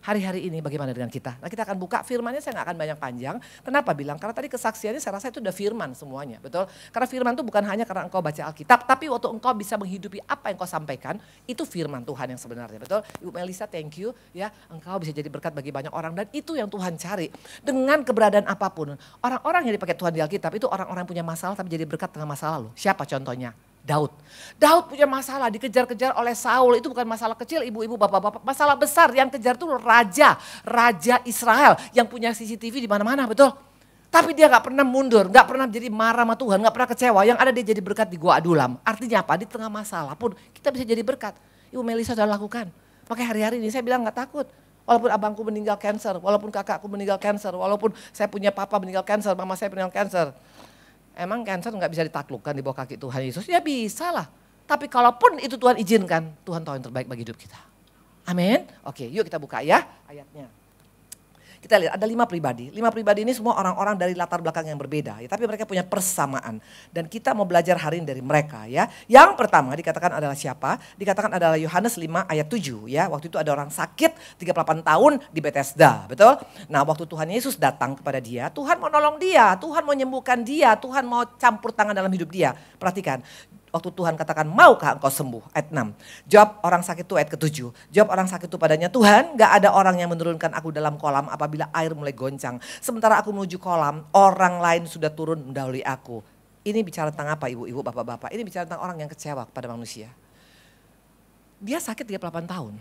Hari-hari ini bagaimana dengan kita? Nah kita akan buka firmannya, saya gak akan banyak panjang. Kenapa bilang? Karena tadi kesaksiannya saya rasa itu udah firman semuanya. Betul? Karena firman itu bukan hanya karena engkau baca Alkitab. Tapi waktu engkau bisa menghidupi apa yang engkau sampaikan. Itu firman Tuhan yang sebenarnya. Betul? Ibu Melisa thank you. Ya, engkau bisa jadi berkat bagi banyak orang. Dan itu yang Tuhan cari. Dengan keberadaan apapun. Orang-orang yang dipakai Tuhan di Alkitab itu orang-orang yang punya masalah tapi jadi berkat dengan masalah lalu. Siapa contohnya? Daud punya masalah, dikejar-kejar oleh Saul. Itu bukan masalah kecil ibu-ibu, bapak-bapak. Masalah besar yang kejar tuh raja Israel yang punya CCTV di mana-mana, betul? Tapi dia gak pernah mundur, gak pernah jadi marah sama Tuhan, gak pernah kecewa. Yang ada dia jadi berkat di Gua Adulam. Artinya apa? Di tengah masalah pun kita bisa jadi berkat. Ibu Melisa sudah lakukan. Makanya hari-hari ini saya bilang gak takut. Walaupun abangku meninggal cancer, walaupun kakakku meninggal cancer, walaupun saya punya papa meninggal cancer, mama saya meninggal cancer. Emang cancer nggak bisa ditaklukkan di bawah kaki Tuhan Yesus? Ya bisa lah. Tapi kalaupun itu Tuhan izinkan, Tuhan tahu yang terbaik bagi hidup kita. Amin. Oke, yuk kita buka ya ayatnya. Kita lihat ada 5 pribadi. 5 pribadi ini semua orang-orang dari latar belakang yang berbeda. Ya, tapi mereka punya persamaan. Dan kita mau belajar hari ini dari mereka ya. Yang pertama dikatakan adalah siapa? Dikatakan adalah Yohanes 5 ayat 7 ya. Waktu itu ada orang sakit 38 tahun di Bethesda. Betul? Nah waktu Tuhan Yesus datang kepada dia. Tuhan mau nolong dia. Tuhan mau menyembuhkan dia. Tuhan mau campur tangan dalam hidup dia. Perhatikan. Waktu Tuhan katakan, maukah engkau sembuh? Ayat 6. Jawab orang sakit itu ayat ke-7. Jawab orang sakit itu padanya, Tuhan gak ada orang yang menurunkan aku dalam kolam apabila air mulai goncang. Sementara aku menuju kolam, orang lain sudah turun mendahului aku. Ini bicara tentang apa ibu-ibu, bapak-bapak? Ini bicara tentang orang yang kecewa kepada manusia. Dia sakit 38 tahun.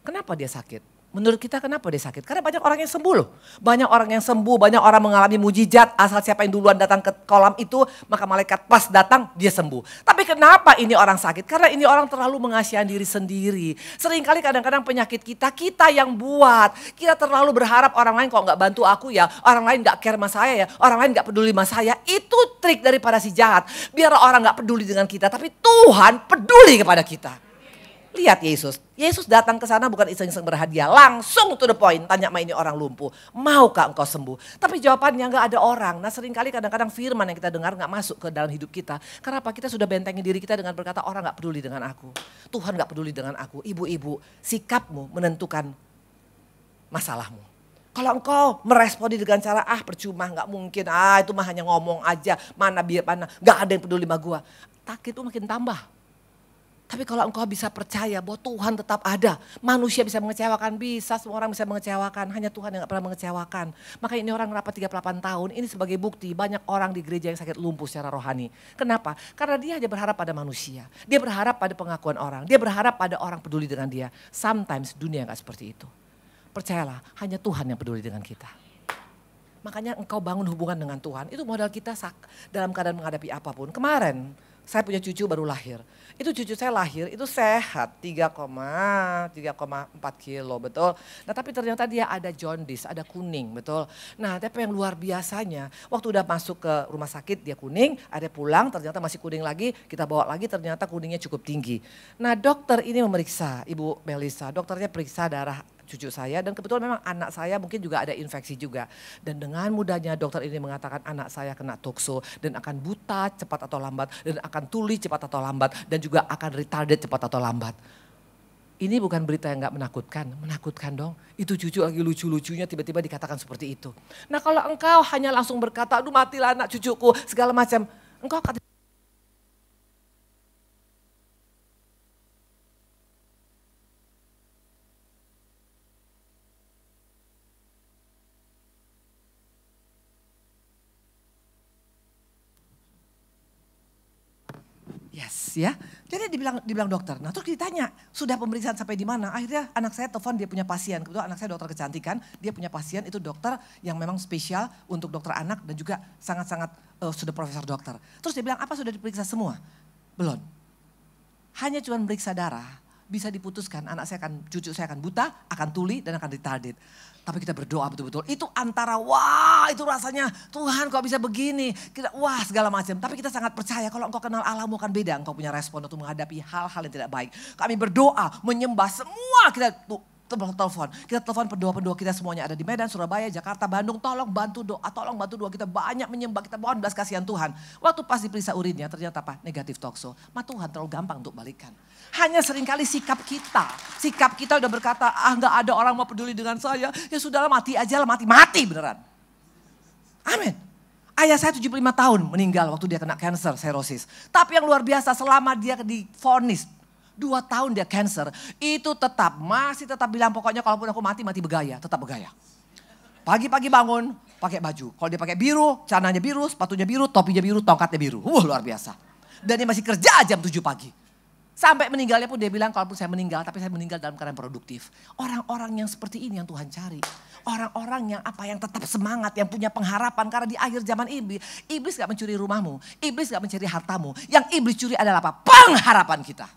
Kenapa dia sakit? Menurut kita kenapa dia sakit? Karena banyak orang yang sembuh loh. Banyak orang yang sembuh, banyak orang mengalami mujizat. Asal siapa yang duluan datang ke kolam itu, maka malaikat pas datang dia sembuh. Tapi kenapa ini orang sakit? Karena ini orang terlalu mengasihani diri sendiri. Seringkali kadang-kadang penyakit kita yang buat. Kita terlalu berharap orang lain kok gak bantu aku ya. Orang lain gak care sama saya ya. Orang lain gak peduli sama saya. Itu trik daripada si jahat. Biar orang gak peduli dengan kita. Tapi Tuhan peduli kepada kita. Lihat Yesus. Yesus datang ke sana bukan iseng-iseng berhadiah. Langsung to the point. Tanya sama ini orang lumpuh. Maukah engkau sembuh? Tapi jawabannya gak ada orang. Nah seringkali kadang-kadang firman yang kita dengar gak masuk ke dalam hidup kita. Kenapa? Kita sudah bentengi diri kita dengan berkata orang gak peduli dengan aku. Tuhan gak peduli dengan aku. Ibu-ibu, sikapmu menentukan masalahmu. Kalau engkau meresponi dengan cara percuma gak mungkin. Itu mah hanya ngomong aja. Mana biar mana. Gak ada yang peduli sama gua. Takut itu makin tambah. Tapi kalau engkau bisa percaya bahwa Tuhan tetap ada. Manusia bisa mengecewakan, bisa semua orang bisa mengecewakan. Hanya Tuhan yang gak pernah mengecewakan. Makanya ini orang rapat 38 tahun, ini sebagai bukti banyak orang di gereja yang sakit lumpuh secara rohani. Kenapa? Karena dia hanya berharap pada manusia. Dia berharap pada pengakuan orang. Dia berharap pada orang peduli dengan dia. Sometimes dunia gak seperti itu. Percayalah, hanya Tuhan yang peduli dengan kita. Makanya engkau bangun hubungan dengan Tuhan, itu modal kita dalam keadaan menghadapi apapun. Kemarin, saya punya cucu baru lahir. Itu cucu saya lahir itu sehat 3,4 kilo betul. Nah tapi ternyata dia ada jaundice, ada kuning betul. Nah tapi yang luar biasanya waktu udah masuk ke rumah sakit dia kuning, ada pulang ternyata masih kuning lagi. Kita bawa lagi ternyata kuningnya cukup tinggi. Nah dokter ini memeriksa Ibu Melisa, dokternya periksa darah cucu saya dan kebetulan memang anak saya mungkin juga ada infeksi juga. Dan dengan mudahnya dokter ini mengatakan anak saya kena tokso dan akan buta cepat atau lambat dan akan tuli cepat atau lambat dan juga akan retarded cepat atau lambat. Ini bukan berita yang gak menakutkan, menakutkan dong. Itu cucu lagi lucu-lucunya tiba-tiba dikatakan seperti itu. Nah kalau engkau hanya langsung berkata, aduh matilah anak cucuku segala macam. Engkau akan yes ya. Jadi dibilang dokter. Nah terus ditanya, sudah pemeriksaan sampai di mana? Akhirnya anak saya telepon dia punya pasien. Kebetulan anak saya dokter kecantikan, dia punya pasien itu dokter yang memang spesial untuk dokter anak dan juga sangat-sangat sudah profesor dokter. Terus dia bilang apa sudah diperiksa semua? Belum. Hanya cuma periksa darah bisa diputuskan cucu saya akan buta, akan tuli dan akan retarded. Tapi kita berdoa betul-betul. Itu antara wah itu rasanya Tuhan kok bisa begini. Kita wah segala macam. Tapi kita sangat percaya kalau engkau kenal Allahmu akan beda. Engkau punya respon untuk menghadapi hal-hal yang tidak baik. Kami berdoa, menyembah semua kita telepon. Kita telepon pendoa-pendoa kita semuanya ada di Medan, Surabaya, Jakarta, Bandung. Tolong bantu doa. Kita banyak menyembah, kita mohon belas kasihan Tuhan. Waktu pas diperiksa urinnya ternyata apa? Negatif tokso. Tuhan terlalu gampang untuk balikan. Hanya seringkali sikap kita udah berkata, gak ada orang mau peduli dengan saya. Ya sudahlah mati aja lah, mati beneran. Amin. Ayah saya 75 tahun meninggal waktu dia kena cancer, cirrhosis. Tapi yang luar biasa selama dia divonis 2 tahun dia cancer, itu masih tetap bilang pokoknya kalaupun aku mati bergaya, tetap bergaya. Pagi-pagi bangun pakai baju, kalau dia pakai biru, celananya biru, sepatunya biru, topinya biru, tongkatnya biru. Luar biasa. Dan dia masih kerja jam 7 pagi. Sampai meninggalnya pun dia bilang kalaupun saya meninggal, tapi saya meninggal dalam keadaan produktif. Orang-orang yang seperti ini yang Tuhan cari. Orang-orang yang tetap semangat, yang punya pengharapan. Karena di akhir zaman iblis gak mencuri rumahmu, iblis gak mencuri hartamu. Yang iblis curi adalah apa? Pengharapan kita.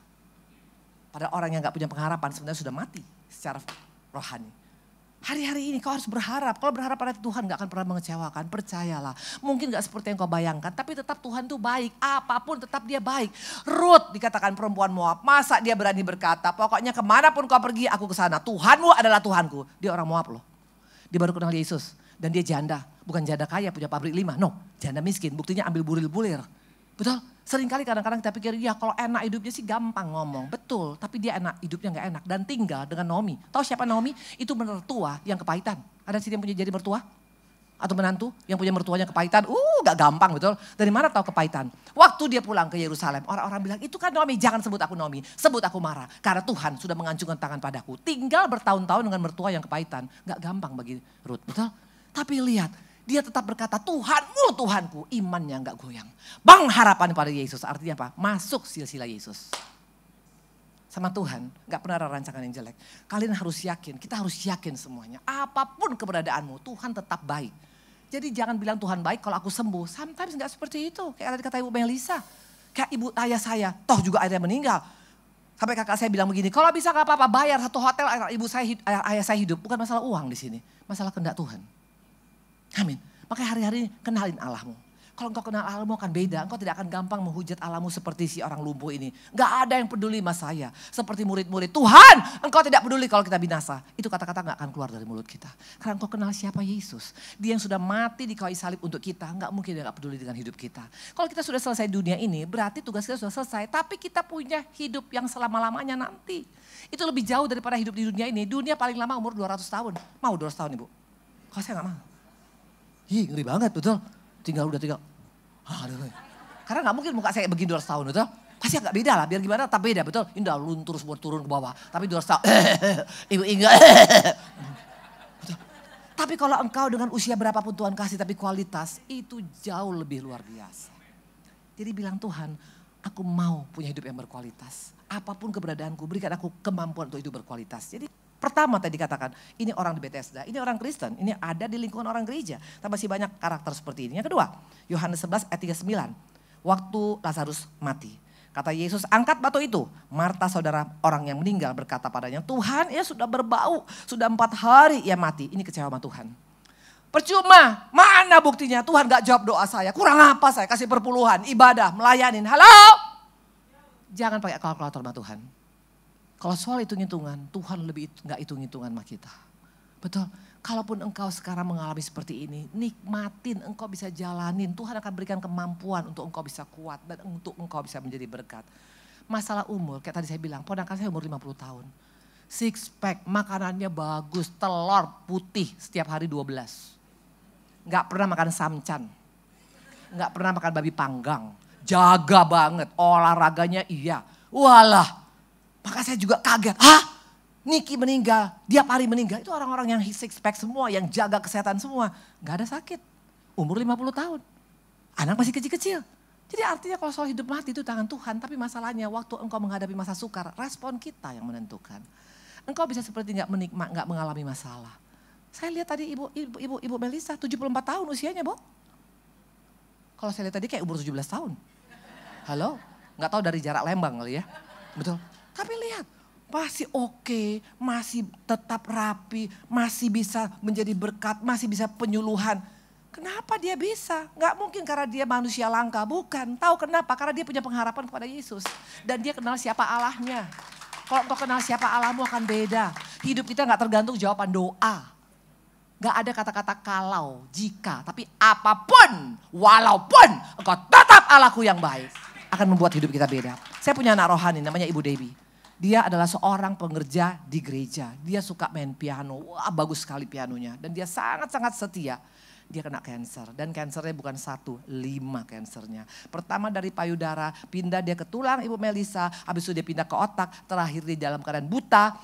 Pada orang yang gak punya pengharapan sebenarnya sudah mati secara rohani. Hari-hari ini kau harus berharap. Kalau berharap pada Tuhan gak akan pernah mengecewakan. Percayalah. Mungkin gak seperti yang kau bayangkan. Tapi tetap Tuhan itu baik. Apapun tetap dia baik. Ruth dikatakan perempuan Moab. Masa dia berani berkata. Pokoknya kemanapun kau pergi aku ke sana. Tuhanmu adalah Tuhanku. Dia orang Moab loh. Dia baru kenal Yesus. Dan dia janda. Bukan janda kaya punya pabrik 5. No. Janda miskin. Buktinya ambil bulir-bulir. Betul? Seringkali kadang-kadang kita pikir ya kalau enak hidupnya sih gampang ngomong. Betul, tapi dia hidupnya gak enak. Dan tinggal dengan Naomi. Tahu siapa Naomi? Itu mertua yang kepahitan. Ada sih yang punya jadi mertua? Atau menantu yang punya mertuanya kepahitan? Gak gampang betul. Dari mana tahu kepahitan? Waktu dia pulang ke Yerusalem, orang-orang bilang itu kan Naomi. Jangan sebut aku Naomi, sebut aku Mara. Karena Tuhan sudah mengancungkan tangan padaku. Tinggal bertahun-tahun dengan mertua yang kepahitan. Gak gampang bagi Ruth, betul? Tapi lihat. Dia tetap berkata Tuhanmu Tuhanku, imannya gak goyang. Harapan pada Yesus artinya apa? Masuk silsilah Yesus. sama Tuhan, gak pernah ada rancangan yang jelek. Kalian harus yakin, kita harus yakin semuanya. Apapun keberadaanmu, Tuhan tetap baik. Jadi jangan bilang Tuhan baik kalau aku sembuh. Sometimes gak seperti itu. Kayak tadi kata Ibu Melisa. Kayak ibu ayah saya, toh juga ayahnya meninggal. Sampai kakak saya bilang begini, kalau bisa gak apa-apa bayar satu hotel ayah saya hidup. Bukan masalah uang di sini, masalah kehendak Tuhan. Amin. Makanya hari-hari ini kenalin Allahmu. Kalau engkau kenal Allahmu akan beda. Engkau tidak akan gampang menghujat Allahmu seperti si orang lumpuh ini. Gak ada yang peduli sama saya. Seperti murid-murid. Tuhan, engkau tidak peduli kalau kita binasa. Itu kata-kata gak akan keluar dari mulut kita. Karena engkau kenal siapa Yesus. Dia yang sudah mati di kayu salib untuk kita. Gak mungkin dia gak peduli dengan hidup kita. Kalau kita sudah selesai dunia ini, berarti tugas kita sudah selesai. Tapi kita punya hidup yang selama-lamanya nanti. Itu lebih jauh daripada hidup di dunia ini. Dunia paling lama umur 200 tahun. Mau 200 tahun Ibu? Kalau saya gak mau. Ih ngeri banget betul. Tinggal. Aduh. Karena gak mungkin muka saya begini 200 tahun betul. Pasti agak beda lah, biar gimana tetap beda betul. Ini udah luntur semua turun ke bawah. Tapi 200 tahun, Ibu ingat. Tapi kalau engkau dengan usia berapapun Tuhan kasih tapi kualitas, itu jauh lebih luar biasa. Jadi bilang Tuhan, aku mau punya hidup yang berkualitas. Apapun keberadaanku, berikan aku kemampuan untuk hidup berkualitas. Jadi pertama tadi katakan, ini orang di Bethesda, ini orang Kristen, ini ada di lingkungan orang gereja. Tapi masih banyak karakter seperti ini. Yang kedua, Yohanes 11 ayat 39. Waktu Lazarus mati. Kata Yesus, angkat batu itu. Marta saudara orang yang meninggal berkata padanya, Tuhan ya sudah berbau, sudah 4 hari ia mati. Ini kecewa sama Tuhan. Percuma, mana buktinya Tuhan gak jawab doa saya. Kurang apa saya kasih perpuluhan, ibadah, melayanin. Halo? Jangan pakai kalkulator sama Tuhan. Kalau soal hitung-hitungan, Tuhan lebih gak hitung-hitungan sama kita. Betul. Kalaupun engkau sekarang mengalami seperti ini, nikmatin, engkau bisa jalanin. Tuhan akan berikan kemampuan untuk engkau bisa kuat dan untuk engkau bisa menjadi berkat. Masalah umur, kayak tadi saya bilang, ponakan saya umur 50 tahun. Six pack, makanannya bagus, telur putih setiap hari 12. Gak pernah makan samcan. Gak pernah makan babi panggang. Jaga banget, olahraganya iya. Walah. Maka saya juga kaget, Niki meninggal, dia hari meninggal. Itu orang-orang yang six pack semua, yang jaga kesehatan semua. Gak ada sakit, umur 50 tahun. Anak masih kecil-kecil. Jadi artinya kalau soal hidup mati itu tangan Tuhan. Tapi masalahnya waktu engkau menghadapi masa sukar, respon kita yang menentukan. Engkau bisa seperti gak mengalami masalah. Saya lihat tadi Ibu Melisa 74 tahun usianya, Bu. Kalau saya lihat tadi kayak umur 17 tahun. Halo, gak tahu dari jarak Lembang kali ya. Betul. Tapi lihat, masih oke, masih tetap rapi, masih bisa menjadi berkat, masih bisa penyuluhan. Kenapa dia bisa? Gak mungkin karena dia manusia langka, bukan. Tahu kenapa? Karena dia punya pengharapan kepada Yesus. Dan dia kenal siapa Allahnya. Kalau engkau kenal siapa Allahmu akan beda. Hidup kita gak tergantung jawaban doa. Gak ada kata-kata kalau, jika, tapi apapun, walaupun engkau tetap Allahku yang baik. Akan membuat hidup kita beda. Saya punya anak rohani namanya Ibu Debbie. Dia adalah seorang pengerja di gereja. Dia suka main piano. Wah bagus sekali pianonya. Dan dia sangat-sangat setia. Dia kena kanker. Dan kankernya bukan 1, 5 kankernya. Pertama dari payudara, pindah dia ke tulang Ibu Melisa. Habis itu dia pindah ke otak. Terakhir dia dalam keadaan buta.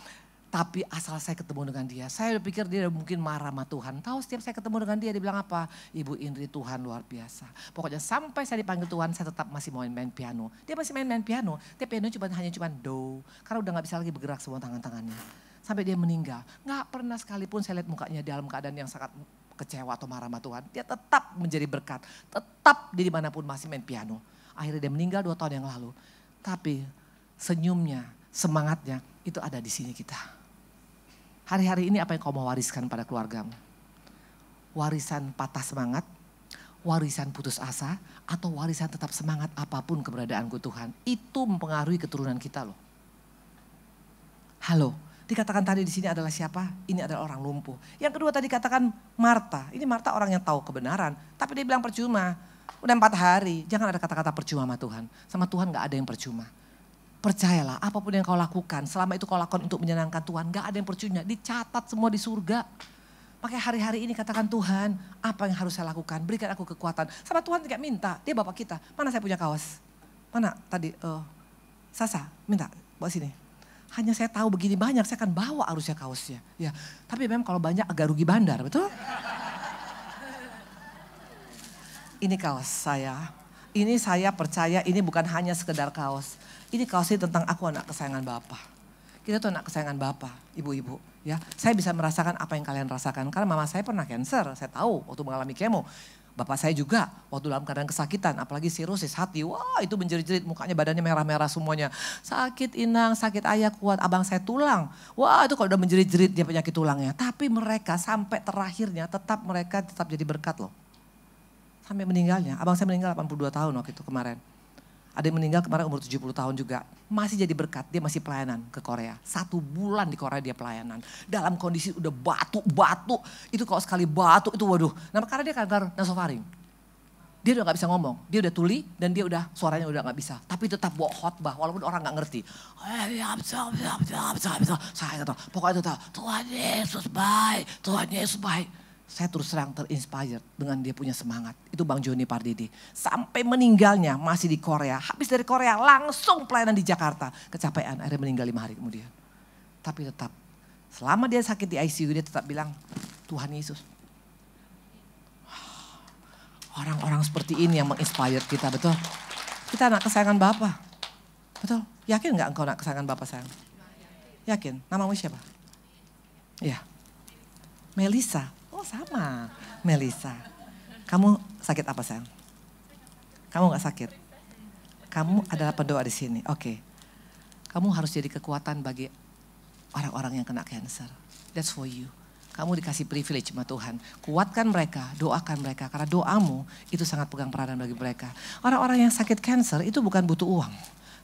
Tapi asal saya ketemu dengan dia, saya pikir dia mungkin marah sama Tuhan. Tahu setiap saya ketemu dengan dia bilang apa? Ibu Indri Tuhan luar biasa. Pokoknya sampai saya dipanggil Tuhan saya tetap masih mau main piano. Dia masih main piano, tapi piano hanya cuma do. Karena udah gak bisa lagi bergerak semua tangan-tangannya. Sampai dia meninggal. Gak pernah sekalipun saya lihat mukanya dalam keadaan yang sangat kecewa atau marah sama Tuhan. Dia tetap menjadi berkat. Tetap di dimanapun masih main piano. Akhirnya dia meninggal 2 tahun yang lalu. Tapi senyumnya, semangatnya itu ada di sini kita. Hari-hari ini apa yang kau mau wariskan pada keluargamu? Warisan patah semangat, warisan putus asa, atau warisan tetap semangat apapun keberadaanku Tuhan. Itu mempengaruhi keturunan kita loh. Halo, dikatakan tadi di sini adalah siapa? Ini adalah orang lumpuh. Yang kedua tadi katakan Marta. Ini Marta orang yang tahu kebenaran, tapi dia bilang percuma. Udah 4 hari, jangan ada kata-kata percuma sama Tuhan. Sama Tuhan gak ada yang percuma. Percayalah apapun yang kau lakukan, selama itu kau lakukan untuk menyenangkan Tuhan, gak ada yang percuma, dicatat semua di surga. Makanya hari-hari ini katakan Tuhan, apa yang harus saya lakukan, berikan aku kekuatan. Sama Tuhan tidak minta, dia Bapak kita, mana saya punya kaos? Mana tadi, Sasa minta, bawa sini. Hanya saya tahu begini banyak, saya akan bawa harusnya kaosnya. Ya, tapi memang kalau banyak agak rugi bandar, betul? Ini kaos saya. Ini saya percaya ini bukan hanya sekedar kaos. Ini kaosnya tentang aku anak kesayangan Bapa. Kita tuh anak kesayangan Bapa, ibu-ibu. Ya, saya bisa merasakan apa yang kalian rasakan. Karena mama saya pernah cancer, saya tahu waktu mengalami kemo. Bapak saya juga waktu dalam keadaan kesakitan, apalagi sirosis hati. Wah, itu menjerit-jerit, mukanya badannya merah-merah semuanya. Sakit Inang, sakit ayah kuat, abang saya tulang. Wah, itu kalau udah menjerit-jerit dia penyakit tulangnya. Tapi mereka sampai terakhirnya mereka tetap jadi berkat loh. Sampai meninggalnya, abang saya meninggal 82 tahun waktu itu kemarin. Ada yang meninggal kemarin umur 70 tahun juga. Masih jadi berkat, dia masih pelayanan ke Korea. 1 bulan di Korea dia pelayanan. Dalam kondisi udah batu-batu. Itu kalau sekali batu itu waduh. Nah karena dia kanker nasofaring. Dia udah gak bisa ngomong. Dia udah tuli dan dia udah suaranya udah gak bisa. Tapi tetap bawa khotbah walaupun orang gak ngerti. Saya kata pokoknya itu Tuhan Yesus baik, Tuhan Yesus baik. Saya terus terang terinspired dengan dia punya semangat. Itu Bang Joni Pardede. Sampai meninggalnya masih di Korea. Habis dari Korea langsung pelayanan di Jakarta. Kecapean akhirnya meninggal 5 hari kemudian. Tapi tetap selama dia sakit di ICU dia tetap bilang Tuhan Yesus. Orang-orang seperti ini yang menginspire kita, betul? Kita anak kesayangan Bapa. Betul? Yakin gak engkau anak kesayangan Bapa sayang? Yakin? Namamu siapa? Iya. Melisa. Oh sama, Melisa. Kamu sakit apa sayang? Kamu gak sakit? Kamu adalah pendoa di sini, oke. Kamu harus jadi kekuatan bagi orang-orang yang kena cancer. That's for you. Kamu dikasih privilege sama Tuhan. Kuatkan mereka, doakan mereka. Karena doamu itu sangat pegang peranan bagi mereka. Orang-orang yang sakit cancer itu bukan butuh uang.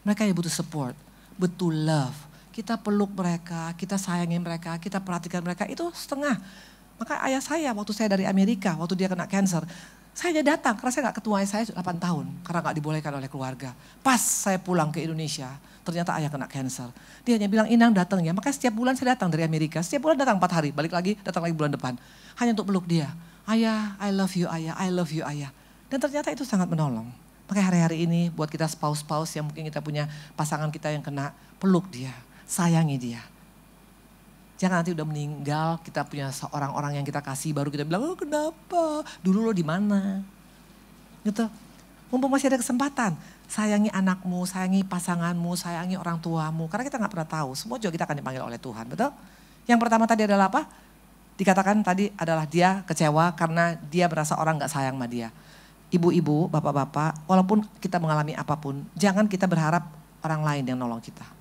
Mereka yang butuh support, butuh love. Kita peluk mereka, kita sayangi mereka, kita perhatikan mereka. Itu setengah. Maka ayah saya waktu saya dari Amerika, waktu dia kena cancer, saya aja datang karena saya gak ketemu ayah saya 8 tahun. Karena gak dibolehkan oleh keluarga. Pas saya pulang ke Indonesia, ternyata ayah kena cancer. Dia hanya bilang, Inang datang ya. Makanya setiap bulan saya datang dari Amerika. Setiap bulan datang 4 hari, balik lagi, datang lagi bulan depan. Hanya untuk peluk dia. Ayah, I love you ayah, I love you ayah. Dan ternyata itu sangat menolong. Makanya hari-hari ini buat kita spouse-spouse yang mungkin kita punya pasangan kita yang kena, peluk dia, sayangi dia. Jangan nanti udah meninggal, kita punya orang-orang yang kita kasih, baru kita bilang, oh kenapa? Dulu lo di mana? Gitu. Mumpung masih ada kesempatan, sayangi anakmu, sayangi pasanganmu, sayangi orang tuamu. Karena kita gak pernah tahu, semua juga kita akan dipanggil oleh Tuhan, betul? Yang pertama tadi adalah apa? Dikatakan tadi adalah dia kecewa karena dia merasa orang gak sayang sama dia. Ibu-ibu, bapak-bapak, walaupun kita mengalami apapun, jangan kita berharap orang lain yang nolong kita.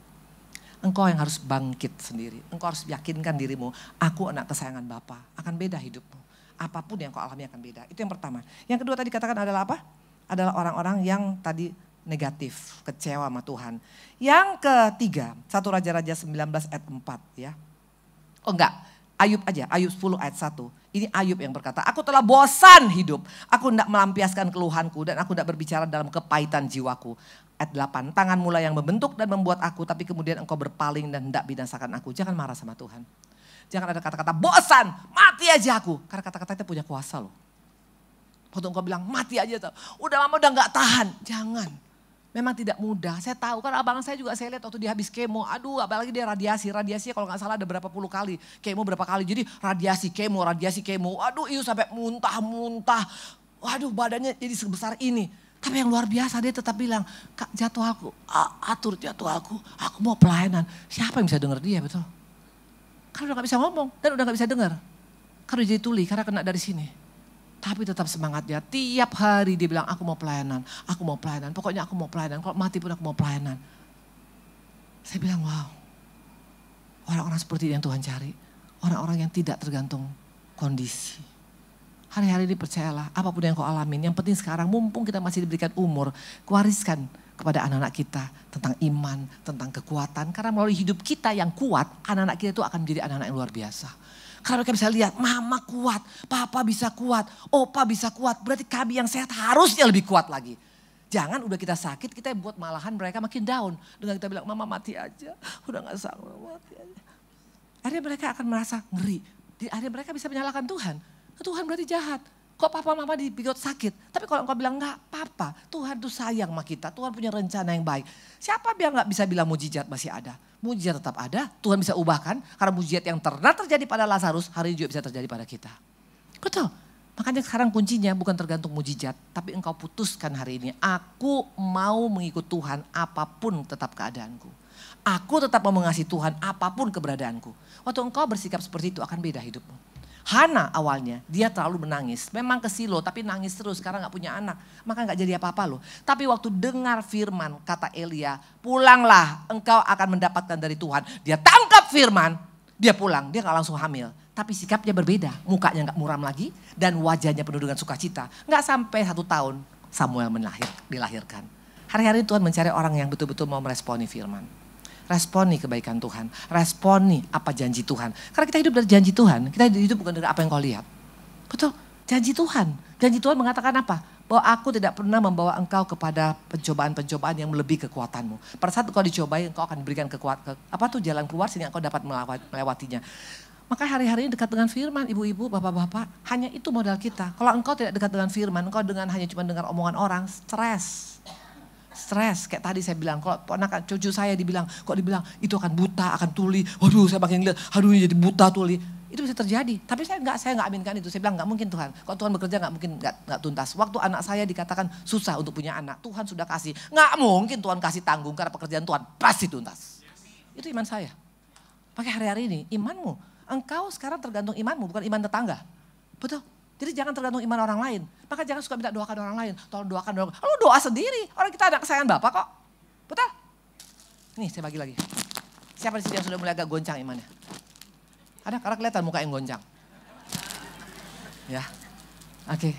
Engkau yang harus bangkit sendiri. Engkau harus yakinkan dirimu, aku anak kesayangan Bapa. Akan beda hidupmu. Apapun yang kau alami akan beda. Itu yang pertama. Yang kedua tadi katakan adalah apa? Adalah orang-orang yang tadi negatif, kecewa sama Tuhan. Yang ketiga, 1 Raja-Raja 19 ayat 4 ya. Oh enggak, Ayub aja, Ayub 10 ayat 1. Ini Ayub yang berkata, aku telah bosan hidup. Aku hendak melampiaskan keluhanku dan aku hendak berbicara dalam kepahitan jiwaku. Ayat 8, tangan mula yang membentuk dan membuat aku, tapi kemudian engkau berpaling dan hendak binasakan aku. Jangan marah sama Tuhan. Jangan ada kata-kata bosan, mati aja aku. Karena kata-kata itu punya kuasa loh. Waktu engkau bilang mati aja tuh, udah lama udah gak tahan. Jangan, memang tidak mudah. Saya tahu kan abang saya juga saya lihat waktu dia habis kemo. Aduh apalagi dia radiasi. Radiasinya kalau gak salah ada berapa puluh kali. Kemo berapa kali, jadi radiasi kemo. Aduh itu sampai muntah-muntah. Waduh badannya jadi sebesar ini. Tapi yang luar biasa dia tetap bilang, Kak jadwalku, atur jadwalku, aku mau pelayanan. Siapa yang bisa dengar dia betul? Karena udah gak bisa ngomong dan udah gak bisa dengar. Karena jadi tuli, karena kena dari sini. Tapi tetap semangat dia, tiap hari dia bilang aku mau pelayanan, pokoknya aku mau pelayanan, kalau mati pun aku mau pelayanan. Saya bilang wow, orang-orang seperti yang Tuhan cari, orang-orang yang tidak tergantung kondisi. Hari-hari ini percayalah, apapun yang kau alamin, yang penting sekarang mumpung kita masih diberikan umur, wariskan kepada anak-anak kita tentang iman, tentang kekuatan. Karena melalui hidup kita yang kuat, anak-anak kita itu akan menjadi anak-anak yang luar biasa. Karena mereka bisa lihat, mama kuat, papa bisa kuat, opa bisa kuat, berarti kami yang sehat harusnya lebih kuat lagi. Jangan udah kita sakit, kita buat malahan mereka makin down. Dengan kita bilang, mama mati aja, udah gak sanggup, mati aja. Akhirnya mereka akan merasa ngeri, akhirnya mereka bisa menyalahkan Tuhan. Tuhan berarti jahat. Kok papa mama dipikir sakit? Tapi kalau engkau bilang enggak apa-apa. Tuhan tuh sayang sama kita. Tuhan punya rencana yang baik. Siapa yang enggak bisa bilang mujizat masih ada? Mujizat tetap ada. Tuhan bisa ubahkan. Karena mujizat yang pernah terjadi pada Lazarus hari ini juga bisa terjadi pada kita. Betul. Makanya sekarang kuncinya bukan tergantung mujizat, tapi engkau putuskan hari ini, aku mau mengikut Tuhan apapun tetap keadaanku. Aku tetap mau mengasihi Tuhan apapun keberadaanku. Waktu engkau bersikap seperti itu akan beda hidupmu. Hana awalnya dia terlalu menangis, memang ke Silo tapi nangis terus karena gak punya anak. Maka gak jadi apa-apa loh. Tapi waktu dengar firman kata Elia, pulanglah engkau akan mendapatkan dari Tuhan. Dia tangkap firman, dia pulang, dia gak langsung hamil. Tapi sikapnya berbeda, mukanya gak muram lagi dan wajahnya penuh dengan sukacita. Gak sampai 1 tahun Samuel dilahirkan. Hari-hari Tuhan mencari orang yang betul-betul mau meresponi firman. Responi kebaikan Tuhan, responi apa janji Tuhan. Karena kita hidup dari janji Tuhan, kita hidup bukan dari apa yang kau lihat. Betul, janji Tuhan. Janji Tuhan mengatakan apa? Bahwa aku tidak pernah membawa engkau kepada pencobaan-pencobaan yang melebihi kekuatanmu. Pada saat engkau dicobai, engkau akan diberikan jalan keluar sehingga engkau dapat melewatinya. Maka hari-hari dekat dengan firman, ibu-ibu, bapak-bapak, hanya itu modal kita. Kalau engkau tidak dekat dengan firman, engkau hanya cuma dengar omongan orang, stres. Kayak tadi saya bilang, kalau ponakan cucu saya dibilang, kok dibilang itu akan buta, akan tuli. Waduh, saya makin lihat, aduh jadi buta tuli. Itu bisa terjadi. Tapi saya nggak aminkan itu. Saya bilang nggak mungkin Tuhan. Kalau Tuhan bekerja nggak mungkin nggak tuntas. Waktu anak saya dikatakan susah untuk punya anak, Tuhan sudah kasih. Nggak mungkin Tuhan kasih tanggung karena pekerjaan Tuhan pasti tuntas. Itu iman saya. Pakai hari-hari ini imanmu. Engkau sekarang tergantung imanmu, bukan iman tetangga. Betul. Jadi jangan tergantung iman orang lain. Maka jangan suka minta doakan orang lain. Tolong doakan. Lu doa sendiri. Orang kita anak kesayangan Bapak kok. Betul? Nih saya bagi lagi. Siapa di sini yang sudah mulai agak goncang imannya? Ada, karena kelihatan muka yang goncang. Ya. Oke.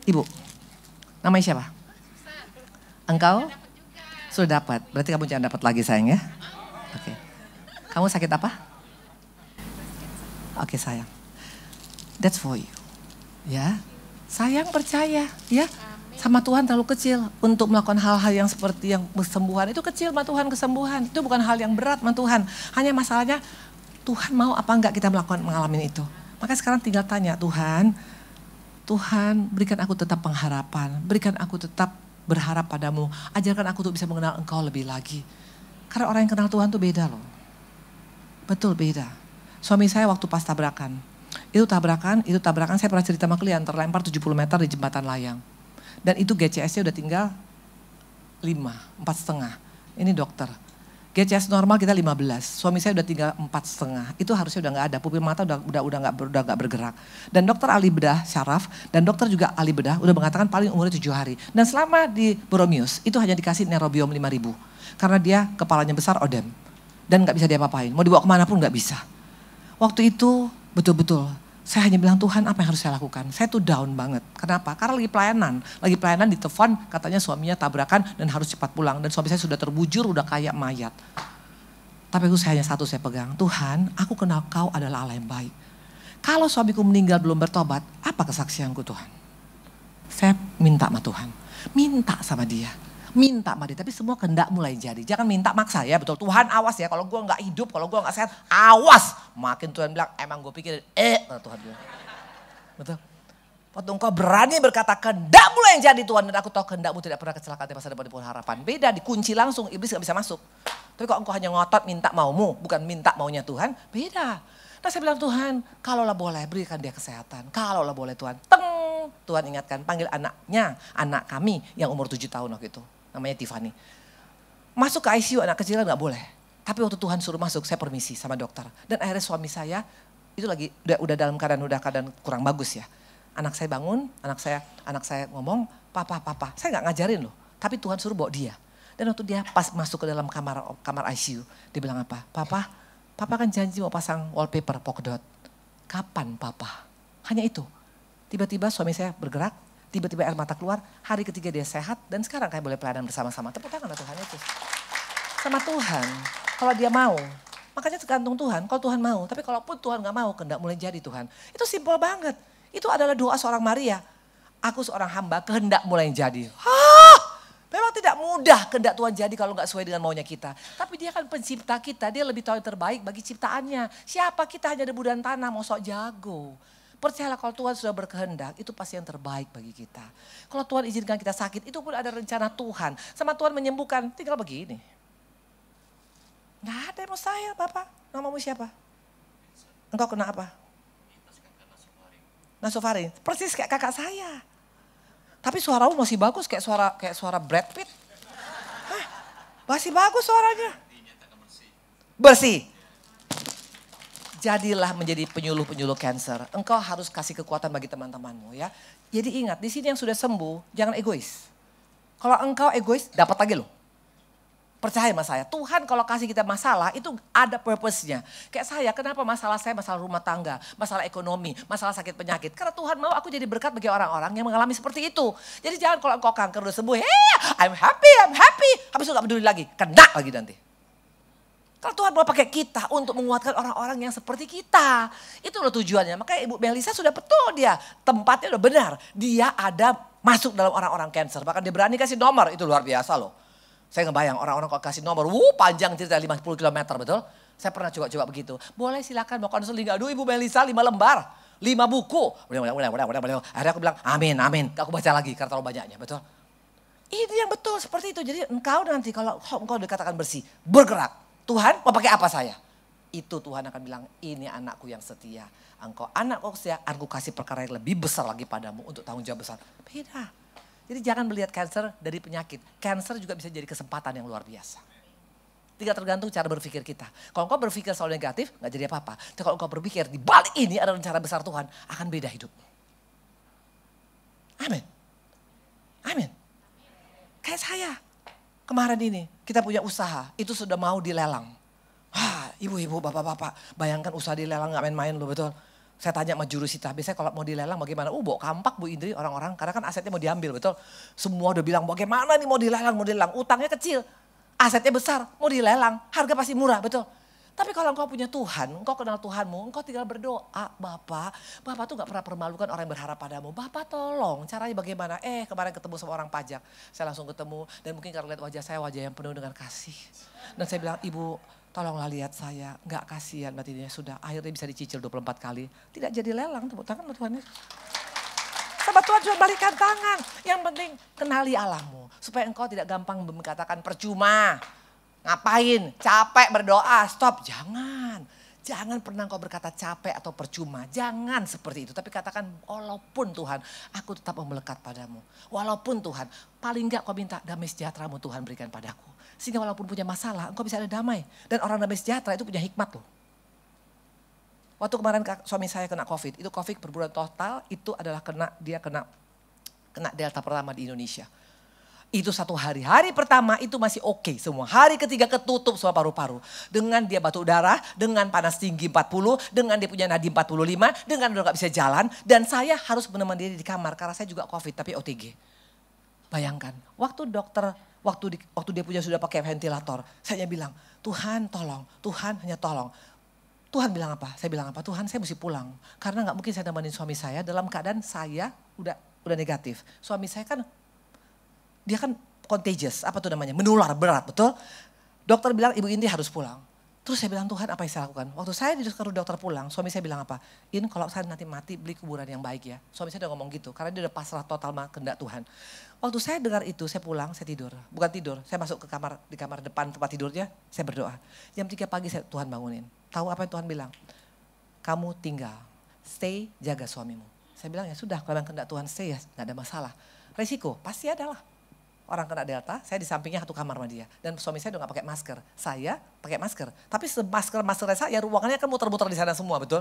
Ibu. Namanya siapa? Engkau? Sudah dapat. Berarti kamu jangan dapat lagi sayang ya. Oke. Kamu sakit apa? Oke sayang. That's for you. Ya. Sayang percaya ya. Sama Tuhan terlalu kecil untuk melakukan hal-hal yang seperti yang kesembuhan. Itu kecil sama Tuhan kesembuhan. Itu bukan hal yang berat sama Tuhan. Hanya masalahnya Tuhan mau apa enggak kita mengalami itu. Maka sekarang tinggal tanya Tuhan berikan aku tetap pengharapan. Berikan aku tetap berharap padamu. Ajarkan aku untuk bisa mengenal engkau lebih lagi. Karena orang yang kenal Tuhan tuh beda loh. Betul beda. Suami saya waktu pas tabrakan. Itu tabrakan saya pernah cerita sama klien, terlempar 70 meter di jembatan layang. Dan itu GCS-nya udah tinggal 4,5. Ini dokter. GCS normal kita 15, suami saya udah tinggal 4,5. Itu harusnya udah gak ada, pupil mata udah gak bergerak. Dan dokter ahli bedah syaraf dan dokter juga ahli bedah udah mengatakan paling umurnya 7 hari. Dan selama di Boromius itu hanya dikasih neurobiom 5.000. Karena dia kepalanya besar odem. Dan gak bisa diapa-apain, mau dibawa kemana pun gak bisa. Waktu itu betul-betul saya hanya bilang Tuhan apa yang harus saya lakukan. Saya tuh down banget. Kenapa? Karena lagi pelayanan di telepon katanya suaminya tabrakan dan harus cepat pulang. Dan suami saya sudah terbujur, udah kayak mayat. Tapi saya hanya satu saya pegang. Tuhan, aku kenal kau adalah Allah yang baik. Kalau suamiku meninggal belum bertobat, apa kesaksianku Tuhan? Saya minta sama Tuhan. Minta sama dia. Tapi semua kehendak mulai jadi. Jangan minta maksa ya, betul. Tuhan awas ya, kalau gue gak hidup, kalau gue gak sehat, awas. Makin Tuhan bilang, emang gue pikir, Tuhan bilang. Betul. Waktu engkau berani berkata kehendak mulai jadi Tuhan, dan aku tahu kehendakmu tidak pernah kecelakaan di masa depan pun harapan. Beda, dikunci langsung, iblis gak bisa masuk. Tapi kalau engkau hanya ngotot minta maumu, bukan minta maunya Tuhan, beda. Nah saya bilang Tuhan, kalaulah boleh berikan dia kesehatan. Kalaulah boleh Tuhan, Tuhan ingatkan, panggil anaknya, anak kami yang umur 7 tahun waktu itu. Namanya Tiffany. Masuk ke ICU anak kecil gak boleh. Tapi waktu Tuhan suruh masuk, saya permisi sama dokter. Dan akhirnya suami saya itu lagi udah dalam keadaan kurang bagus ya. Anak saya bangun, anak saya ngomong, papa. Saya gak ngajarin loh. Tapi Tuhan suruh bawa dia. Dan waktu dia pas masuk ke dalam kamar ICU, dia bilang apa? Papa kan janji mau pasang wallpaper polkadot. Kapan papa? Hanya itu. Tiba-tiba suami saya bergerak. Tiba-tiba air mata keluar, hari ketiga dia sehat dan sekarang kayak boleh pelayanan bersama-sama. Tepuk tangan Tuhan itu. Sama Tuhan, kalau dia mau. Makanya tergantung Tuhan, kalau Tuhan mau. Tapi kalaupun Tuhan gak mau, kehendak mulai jadi Tuhan. Itu simpel banget. Itu adalah doa seorang Maria. Aku seorang hamba, kehendak mulai jadi. Memang tidak mudah kehendak Tuhan jadi kalau gak sesuai dengan maunya kita. Tapi dia kan pencipta kita, dia lebih tahu yang terbaik bagi ciptaannya. Siapa kita hanya debu dan tanah, mau sok jago. Percayalah kalau Tuhan sudah berkehendak, itu pasti yang terbaik bagi kita. Kalau Tuhan izinkan kita sakit, itu pun ada rencana Tuhan. Sama Tuhan menyembuhkan, tinggal begini. Nggak ada yang mustahil Bapak. Namamu siapa? Engkau kena apa? nasofaring. Persis kayak kakak saya. Tapi suaramu masih bagus kayak suara Brad Pitt. Hah, masih bagus suaranya. Bersih. Jadilah menjadi penyuluh-penyuluh cancer. Engkau harus kasih kekuatan bagi teman-temanmu ya. Jadi ingat, di sini yang sudah sembuh, jangan egois. Kalau engkau egois, dapat lagi loh. Percaya sama saya, Tuhan kalau kasih kita masalah itu ada purpose-nya. Kayak saya, kenapa masalah saya masalah rumah tangga, masalah ekonomi, masalah sakit penyakit. Karena Tuhan mau aku jadi berkat bagi orang-orang yang mengalami seperti itu. Jadi jangan kalau engkau kanker udah sembuh, hey, I'm happy. Habis itu gak peduli lagi, kena lagi nanti. Kalau Tuhan mau pakai kita untuk menguatkan orang-orang yang seperti kita. Itu loh tujuannya. Makanya Ibu Melisa sudah betul dia. Tempatnya udah benar. Dia ada masuk dalam orang-orang cancer. Bahkan dia berani kasih nomor. Itu luar biasa loh. Saya ngebayang orang-orang kalau kasih nomor. Panjang cerita 50 km betul. Saya pernah coba begitu. Boleh silakan mau konseling. Aduh Ibu Melisa 5 lembar. 5 buku. Akhirnya aku bilang amin. Aku baca lagi karena terlalu banyaknya betul. Ini yang betul seperti itu. Jadi engkau nanti kalau engkau dikatakan bersih. Bergerak. Tuhan mau pakai apa saya? Itu Tuhan akan bilang, ini anakku yang setia. Engkau anakku setia, aku kasih perkara yang lebih besar lagi padamu untuk tanggung jawab besar. Beda. Jadi jangan melihat cancer dari penyakit. Cancer juga bisa jadi kesempatan yang luar biasa. Tidak tergantung cara berpikir kita. Kalau engkau berpikir selalu negatif, gak jadi apa-apa. Tapi kalau engkau berpikir di balik ini ada rencana besar Tuhan, akan beda hidupmu. Amin. Amin. Kayak saya. Kemarin ini kita punya usaha, itu sudah mau dilelang. Ibu-ibu, bapak-bapak, bayangkan usaha dilelang gak main-main loh betul. Saya tanya sama jurusita, biasanya kalau mau dilelang bagaimana? Bawa kampak Bu Indri orang-orang, karena kan asetnya mau diambil betul. Semua udah bilang bagaimana nih mau dilelang, utangnya kecil. Asetnya besar, mau dilelang, harga pasti murah betul. Tapi kalau engkau punya Tuhan, engkau kenal Tuhanmu, engkau tinggal berdoa, Bapak tuh gak pernah permalukan orang yang berharap padamu. Bapak tolong, caranya bagaimana? Kemarin ketemu sama orang pajak, saya langsung ketemu dan mungkin karena lihat wajah saya, wajah yang penuh dengan kasih. Dan saya bilang, Ibu tolonglah lihat saya, gak kasihan berarti dia sudah akhirnya bisa dicicil 24 kali. Tidak jadi lelang, tepuk tangan Tuhan. Sama Tuhan cuma balikan tangan, yang penting kenali Allahmu. Supaya engkau tidak gampang mengatakan percuma. Ngapain? Capek berdoa, stop. Jangan pernah kau berkata capek atau percuma. Jangan seperti itu. Tapi katakan walaupun Tuhan aku tetap mau melekat padamu. Walaupun Tuhan paling enggak kau minta damai sejahtera-Mu Tuhan berikan padaku. Sehingga walaupun punya masalah engkau bisa ada damai. Dan orang damai sejahtera itu punya hikmat loh. Waktu kemarin suami saya kena COVID. Itu COVID perburuan total itu adalah dia kena delta pertama di Indonesia. Itu satu hari pertama itu masih oke semua. Hari ketiga ketutup semua paru-paru. Dengan dia batuk darah, dengan panas tinggi 40, dengan dia punya nadi 45, dengan udah gak bisa jalan. Dan saya harus menemani dia di kamar karena saya juga COVID tapi OTG. Bayangkan, waktu dia punya sudah pakai ventilator, saya bilang, Tuhan tolong, Tuhan hanya tolong. Tuhan bilang apa? Saya bilang apa? Tuhan saya mesti pulang. Karena gak mungkin saya nemenin suami saya dalam keadaan saya udah negatif. Suami saya kan dia kan contagious, apa tuh namanya, menular berat, betul? Dokter bilang Ibu Indi harus pulang. Terus saya bilang Tuhan apa yang saya lakukan? Waktu saya disuruh dokter pulang, suami saya bilang apa? Kalau saya nanti mati beli kuburan yang baik ya. Suami saya udah ngomong gitu, karena dia udah pasrah total sama kehendak Tuhan. Waktu saya dengar itu, saya pulang, saya tidur. Bukan tidur, saya masuk ke kamar, di kamar depan tempat tidurnya, saya berdoa. Jam 3 pagi Tuhan bangunin. Tahu apa yang Tuhan bilang? Kamu tinggal, stay, jaga suamimu. Saya bilang ya sudah, kalau yang kehendak Tuhan stay ya gak ada masalah. Resiko pasti adalah. Orang kena delta, saya di sampingnya satu kamar sama dia. Dan suami saya udah gak pakai masker. Saya pakai masker. Tapi masker saya ruangannya kan muter-muter di sana semua, betul?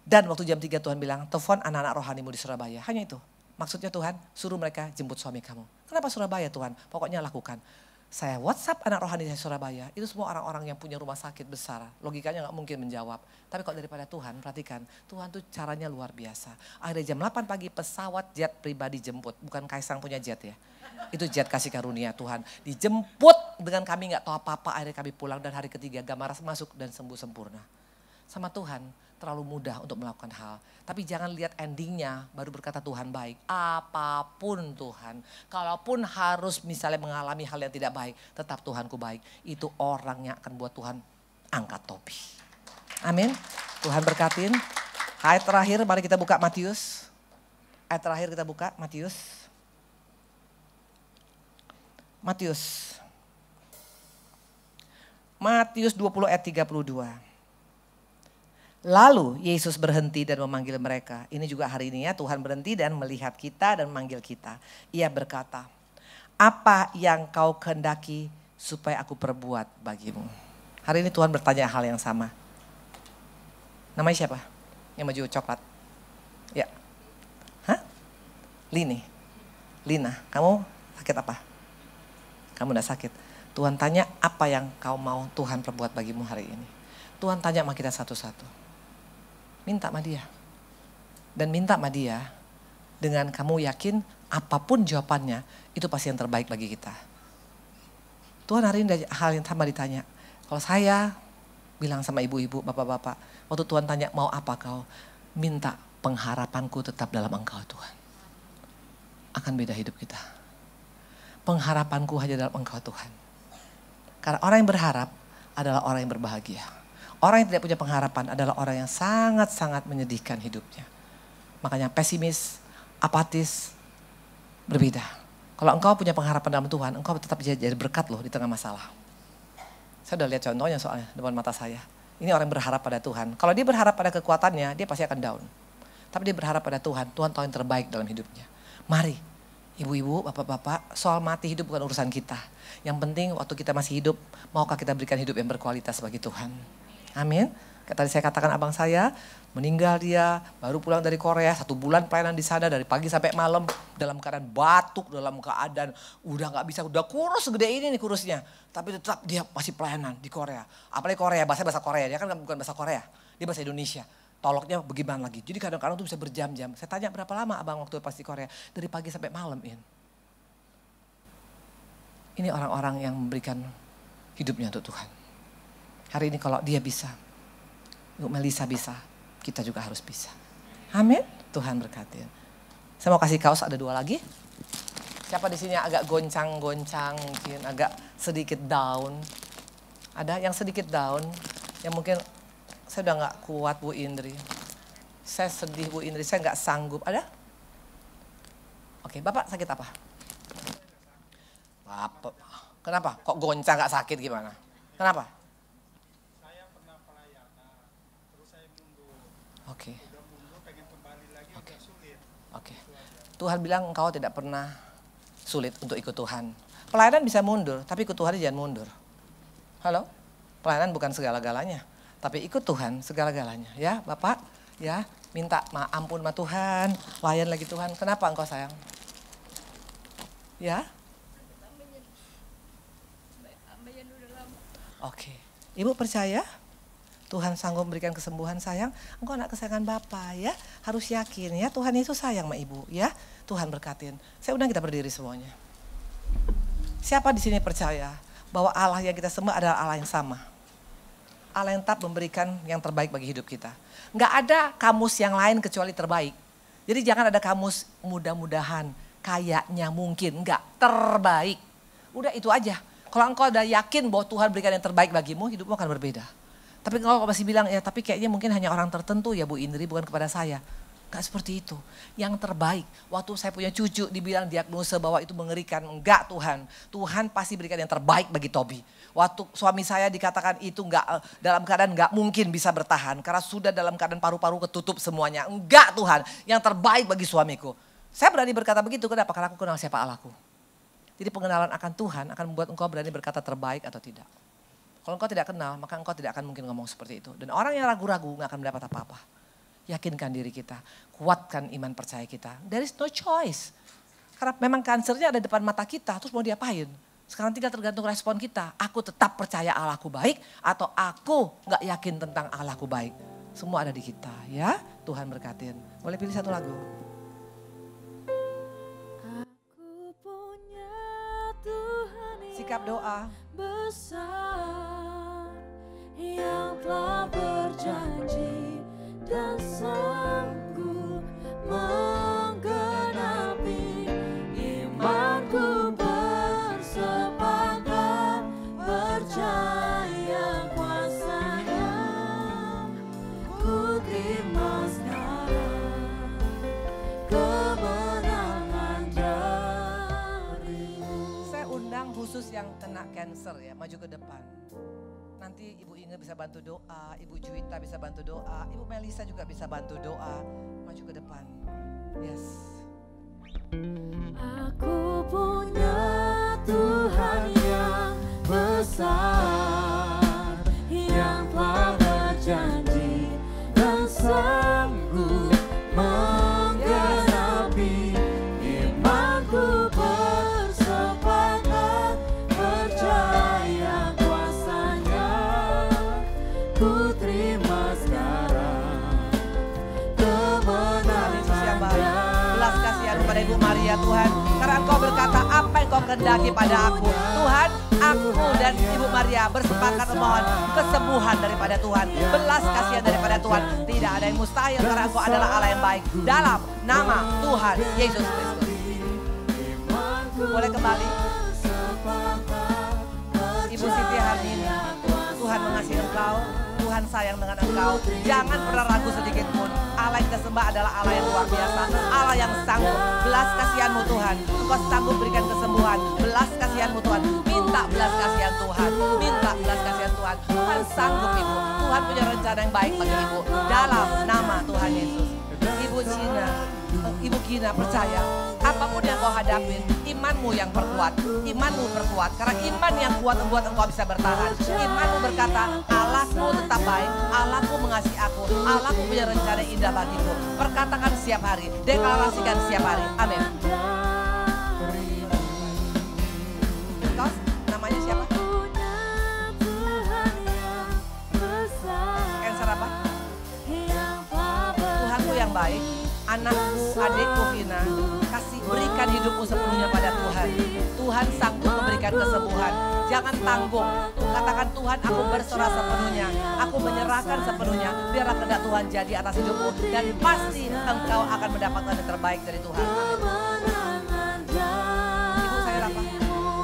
Dan waktu jam 3 Tuhan bilang, telepon anak-anak rohanimu di Surabaya. Hanya itu. Maksudnya Tuhan, suruh mereka jemput suami kamu. Kenapa Surabaya Tuhan? Pokoknya lakukan. Saya WhatsApp anak rohani saya Surabaya, itu semua orang-orang yang punya rumah sakit besar. Logikanya gak mungkin menjawab. Tapi kalau daripada Tuhan, perhatikan. Tuhan tuh caranya luar biasa. Akhirnya jam 8 pagi pesawat jet pribadi jemput. Bukan Kaisang punya jet ya. Itu jet kasih karunia Tuhan. Dijemput dengan kami gak tahu apa-apa. Akhirnya kami pulang dan hari ketiga Gamaras masuk dan sembuh sempurna. Sama Tuhan terlalu mudah untuk melakukan hal. Tapi jangan lihat endingnya baru berkata Tuhan baik. Apapun Tuhan. Kalaupun harus misalnya mengalami hal yang tidak baik. Tetap Tuhanku baik. Itu orang yang akan buat Tuhan angkat topi. Amin. Tuhan berkatin. Ayat terakhir mari kita buka Matius. Ayat terakhir kita buka Matius. Matius 20 ayat 32. Lalu Yesus berhenti dan memanggil mereka. Ini juga hari ini ya, Tuhan berhenti dan melihat kita dan memanggil kita. Ia berkata, apa yang kau kehendaki supaya aku perbuat bagimu? Hari ini Tuhan bertanya hal yang sama. Namanya siapa? Yang baju coklat. Ya. Hah? Lina, kamu sakit apa? Kamu gak sakit. Tuhan tanya apa yang kau mau Tuhan perbuat bagimu hari ini. Tuhan tanya sama kita satu-satu. Minta sama dia. Dan minta sama dia dengan kamu yakin apapun jawabannya itu pasti yang terbaik bagi kita. Tuhan hari ini hal yang sama ditanya. Kalau saya bilang sama ibu-ibu, bapak-bapak, waktu Tuhan tanya mau apa kau? Minta pengharapanku tetap dalam Engkau Tuhan. Akan beda hidup kita. Pengharapanku hanya dalam Engkau Tuhan. Karena orang yang berharap adalah orang yang berbahagia. Orang yang tidak punya pengharapan adalah orang yang sangat-sangat menyedihkan hidupnya. Makanya pesimis, apatis, berbeda. Kalau engkau punya pengharapan dalam Tuhan, engkau tetap jadi berkat loh di tengah masalah. Saya udah lihat contohnya soalnya depan mata saya. Ini orang yang berharap pada Tuhan. Kalau dia berharap pada kekuatannya, dia pasti akan down. Tapi dia berharap pada Tuhan, Tuhan tahu yang terbaik dalam hidupnya. Mari, ibu-ibu, bapak-bapak, soal mati hidup bukan urusan kita. Yang penting waktu kita masih hidup, maukah kita berikan hidup yang berkualitas bagi Tuhan. Amin. Tadi saya katakan abang saya, meninggal dia, baru pulang dari Korea, 1 bulan pelayanan di sana dari pagi sampai malam dalam keadaan batuk, dalam keadaan udah nggak bisa, udah kurus segede ini nih kurusnya, tapi tetap dia masih pelayanan di Korea. Apalagi Korea, bahasa Korea, dia kan bukan bahasa Korea, dia bahasa Indonesia. Toloknya bagaimana lagi? Jadi kadang-kadang tuh bisa berjam-jam. Saya tanya berapa lama abang waktu pas di Korea? Dari pagi sampai malam Ini orang-orang yang memberikan hidupnya untuk Tuhan. Hari ini kalau dia bisa, Melisa bisa, kita juga harus bisa. Amin. Tuhan berkatin. Saya mau kasih kaos, ada 2 lagi. Siapa di sini agak goncang-goncang, mungkin agak sedikit down? Ada yang sedikit down, yang mungkin saya udah gak kuat Bu Indri. Saya sedih Bu Indri, saya gak sanggup. Ada? Oke, Bapak sakit apa? Apa? Kenapa? Kok goncang gak sakit gimana? Kenapa? Oke. Oke. Tuhan bilang engkau tidak pernah sulit untuk ikut Tuhan. Pelayanan bisa mundur, tapi ikut Tuhan jangan mundur. Halo? Pelayanan bukan segala-galanya, tapi ikut Tuhan segala-galanya. Ya Bapak, ya minta ampun sama Tuhan, layan lagi Tuhan. Kenapa engkau sayang? Ya? Oke. Ibu percaya? Tuhan sanggup memberikan kesembuhan sayang, engkau anak kesayangan Bapa ya. Harus yakin ya, Tuhan Yesus sayang sama ibu ya. Tuhan berkatin. Saya undang kita berdiri semuanya. Siapa di sini percaya bahwa Allah yang kita sembah adalah Allah yang sama? Allah yang tetap memberikan yang terbaik bagi hidup kita. Enggak ada kamus yang lain kecuali terbaik. Jadi jangan ada kamus mudah-mudahan, kayaknya mungkin, enggak, terbaik. Udah itu aja. Kalau engkau udah yakin bahwa Tuhan berikan yang terbaik bagimu, hidupmu akan berbeda. Tapi kalau masih bilang, ya tapi kayaknya mungkin hanya orang tertentu ya Bu Indri, bukan kepada saya. Gak seperti itu. Yang terbaik, waktu saya punya cucu dibilang diagnosa bahwa itu mengerikan. Enggak Tuhan, Tuhan pasti berikan yang terbaik bagi Tobi. Waktu suami saya dikatakan itu enggak, dalam keadaan enggak mungkin bisa bertahan. Karena sudah dalam keadaan paru-paru ketutup semuanya. Enggak Tuhan, yang terbaik bagi suamiku. Saya berani berkata begitu, kenapa? Karena aku kenal siapa Allahku. Jadi pengenalan akan Tuhan akan membuat engkau berani berkata terbaik atau tidak. Kalau engkau tidak kenal, maka engkau tidak akan mungkin ngomong seperti itu. Dan orang yang ragu-ragu gak akan mendapat apa-apa. Yakinkan diri kita, kuatkan iman percaya kita. There is no choice. Karena memang kansernya ada depan mata kita, terus mau diapain? Sekarang tinggal tergantung respon kita. Aku tetap percaya Allahku baik, atau aku gak yakin tentang Allahku baik. Semua ada di kita ya. Tuhan berkatin. Boleh pilih satu lagu. Aku punya Tuhan yang Sikap doa. besar yang telah berjanji dan sanggup menggenapi. Imanku bersepakat percaya kuasanya, ku terima sekarang kemenangan darimu. Saya undang khusus yang kena cancer ya, maju ke depan. Nanti Ibu Inge bisa bantu doa, Ibu Juwita bisa bantu doa, Ibu Melisa juga bisa bantu doa. Maju ke depan. Yes. Aku punya Tuhan yang besar, yang telah berjanji dan sanggup menggenapi imanku. Bersepakat percaya kuasanya, ku terima sekarang kemenangannya. Belas kasihan kepada Ibu Maria Tuhan, karena Engkau berkata apa yang Kau kehendaki pada aku. Tuhan, aku dan Ibu Maria bersepakat memohon kesembuhan daripada Tuhan, belas kasihan daripada Tuhan. Tidak ada yang mustahil karena Engkau adalah Allah yang baik. Dalam nama Tuhan Yesus Kristus. Boleh kembali. Ibu Siti hari ini, Tuhan mengasihi engkau, Tuhan sayang dengan engkau. Jangan pernah ragu sedikit pun. Allah yang kita sembah adalah Allah yang luar biasa, Allah yang sanggup. Belas kasihanmu Tuhan, Engkau sanggup berikan kesembuhan. Belas kasihanmu Tuhan, minta belas kasihan Tuhan, minta belas kasihan Tuhan. Tuhan sanggup Ibu, Tuhan punya rencana yang baik bagi Ibu. Dalam nama Tuhan Yesus. Ibu Gina percaya apapun yang kau hadapin, imanmu yang perkuat, imanmu perkuat. Karena iman yang kuat membuat engkau bisa bertahan. Imanmu berkata, Allahku tetap baik, Allahku mengasihi aku, Allahku punya rencana indah bagiku. Perkatakan setiap hari, deklarasikan setiap hari. Amin. Kau namanya siapa? Cancer apa? Tuhanku yang baik. Anakku, adikku Vina, kasih berikan hidupmu sepenuhnya pada Tuhan. Tuhan sanggup memberikan kesembuhan. Jangan tanggung. Katakan Tuhan, aku berserah sepenuhnya. Aku menyerahkan sepenuhnya. Biarlah kehendak Tuhan jadi atas hidupmu. Dan pasti engkau akan mendapatkan yang terbaik dari Tuhan. Ibu saya apa?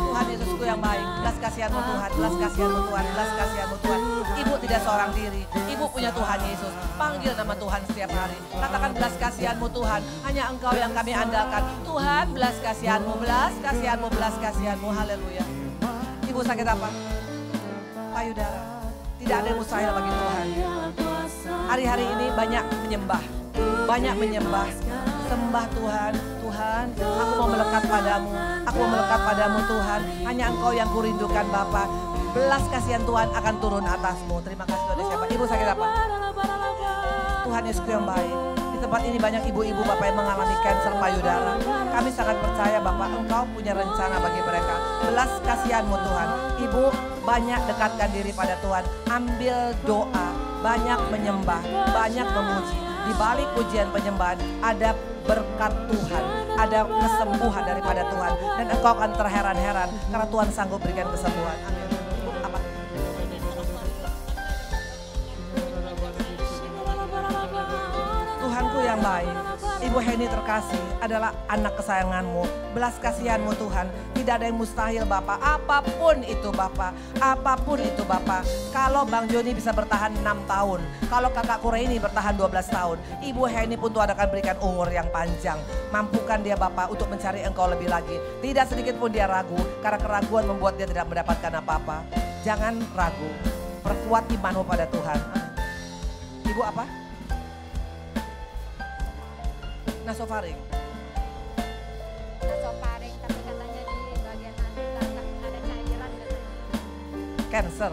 Tuhan Yesusku yang baik. Belas kasihanmu Tuhan, belas kasihanmu Tuhan, belas kasihanmu Tuhan. Ibu tidak seorang diri. Ibu punya Tuhan Yesus. Panggil nama Tuhan setiap hari. Katakan belas kasihanmu Tuhan. Hanya Engkau yang kami andalkan. Tuhan, belas kasihanmu, belas kasihanmu, belas kasihanmu. Haleluya. Ibu sakit apa? Payudara. Tidak ada yang mustahil bagi Tuhan. Hari-hari ini banyak menyembah. Banyak menyembah. Sembah Tuhan. Tuhan, aku mau melekat padamu. Aku mau melekat padamu Tuhan. Hanya Engkau yang kurindukan Bapa. Belas kasihan Tuhan akan turun atasmu. Terima kasih Tuhan. Siapa? Ibu sakit apa? Tuhan Yesus yang baik. Di tempat ini banyak ibu-ibu Bapak yang mengalami kanker payudara. Kami sangat percaya Bapak, Engkau punya rencana bagi mereka. Belas kasihanmu Tuhan. Ibu banyak dekatkan diri pada Tuhan. Ambil doa, banyak menyembah, banyak memuji. Di balik pujian penyembahan ada berkat Tuhan, ada kesembuhan daripada Tuhan. Dan engkau akan terheran-heran karena Tuhan sanggup berikan kesembuhan. Amin. Apa? Tuhanku yang baik, Ibu Heni terkasih adalah anak kesayanganmu. Belas kasihanmu Tuhan, tidak ada yang mustahil Bapak. Apapun itu Bapak, apapun itu Bapak. Kalau Bang Joni bisa bertahan 6 tahun, kalau kakak Kureini bertahan 12 tahun, Ibu Heni pun Tuhan akan berikan umur yang panjang. Mampukan dia Bapak untuk mencari Engkau lebih lagi. Tidak sedikit pun dia ragu, karena keraguan membuat dia tidak mendapatkan apa-apa. Jangan ragu, perkuat imanmu pada Tuhan. Ibu apa? Nasofaring. Nasofaring, tapi katanya di bagian hati ada cairan katanya. Cancer.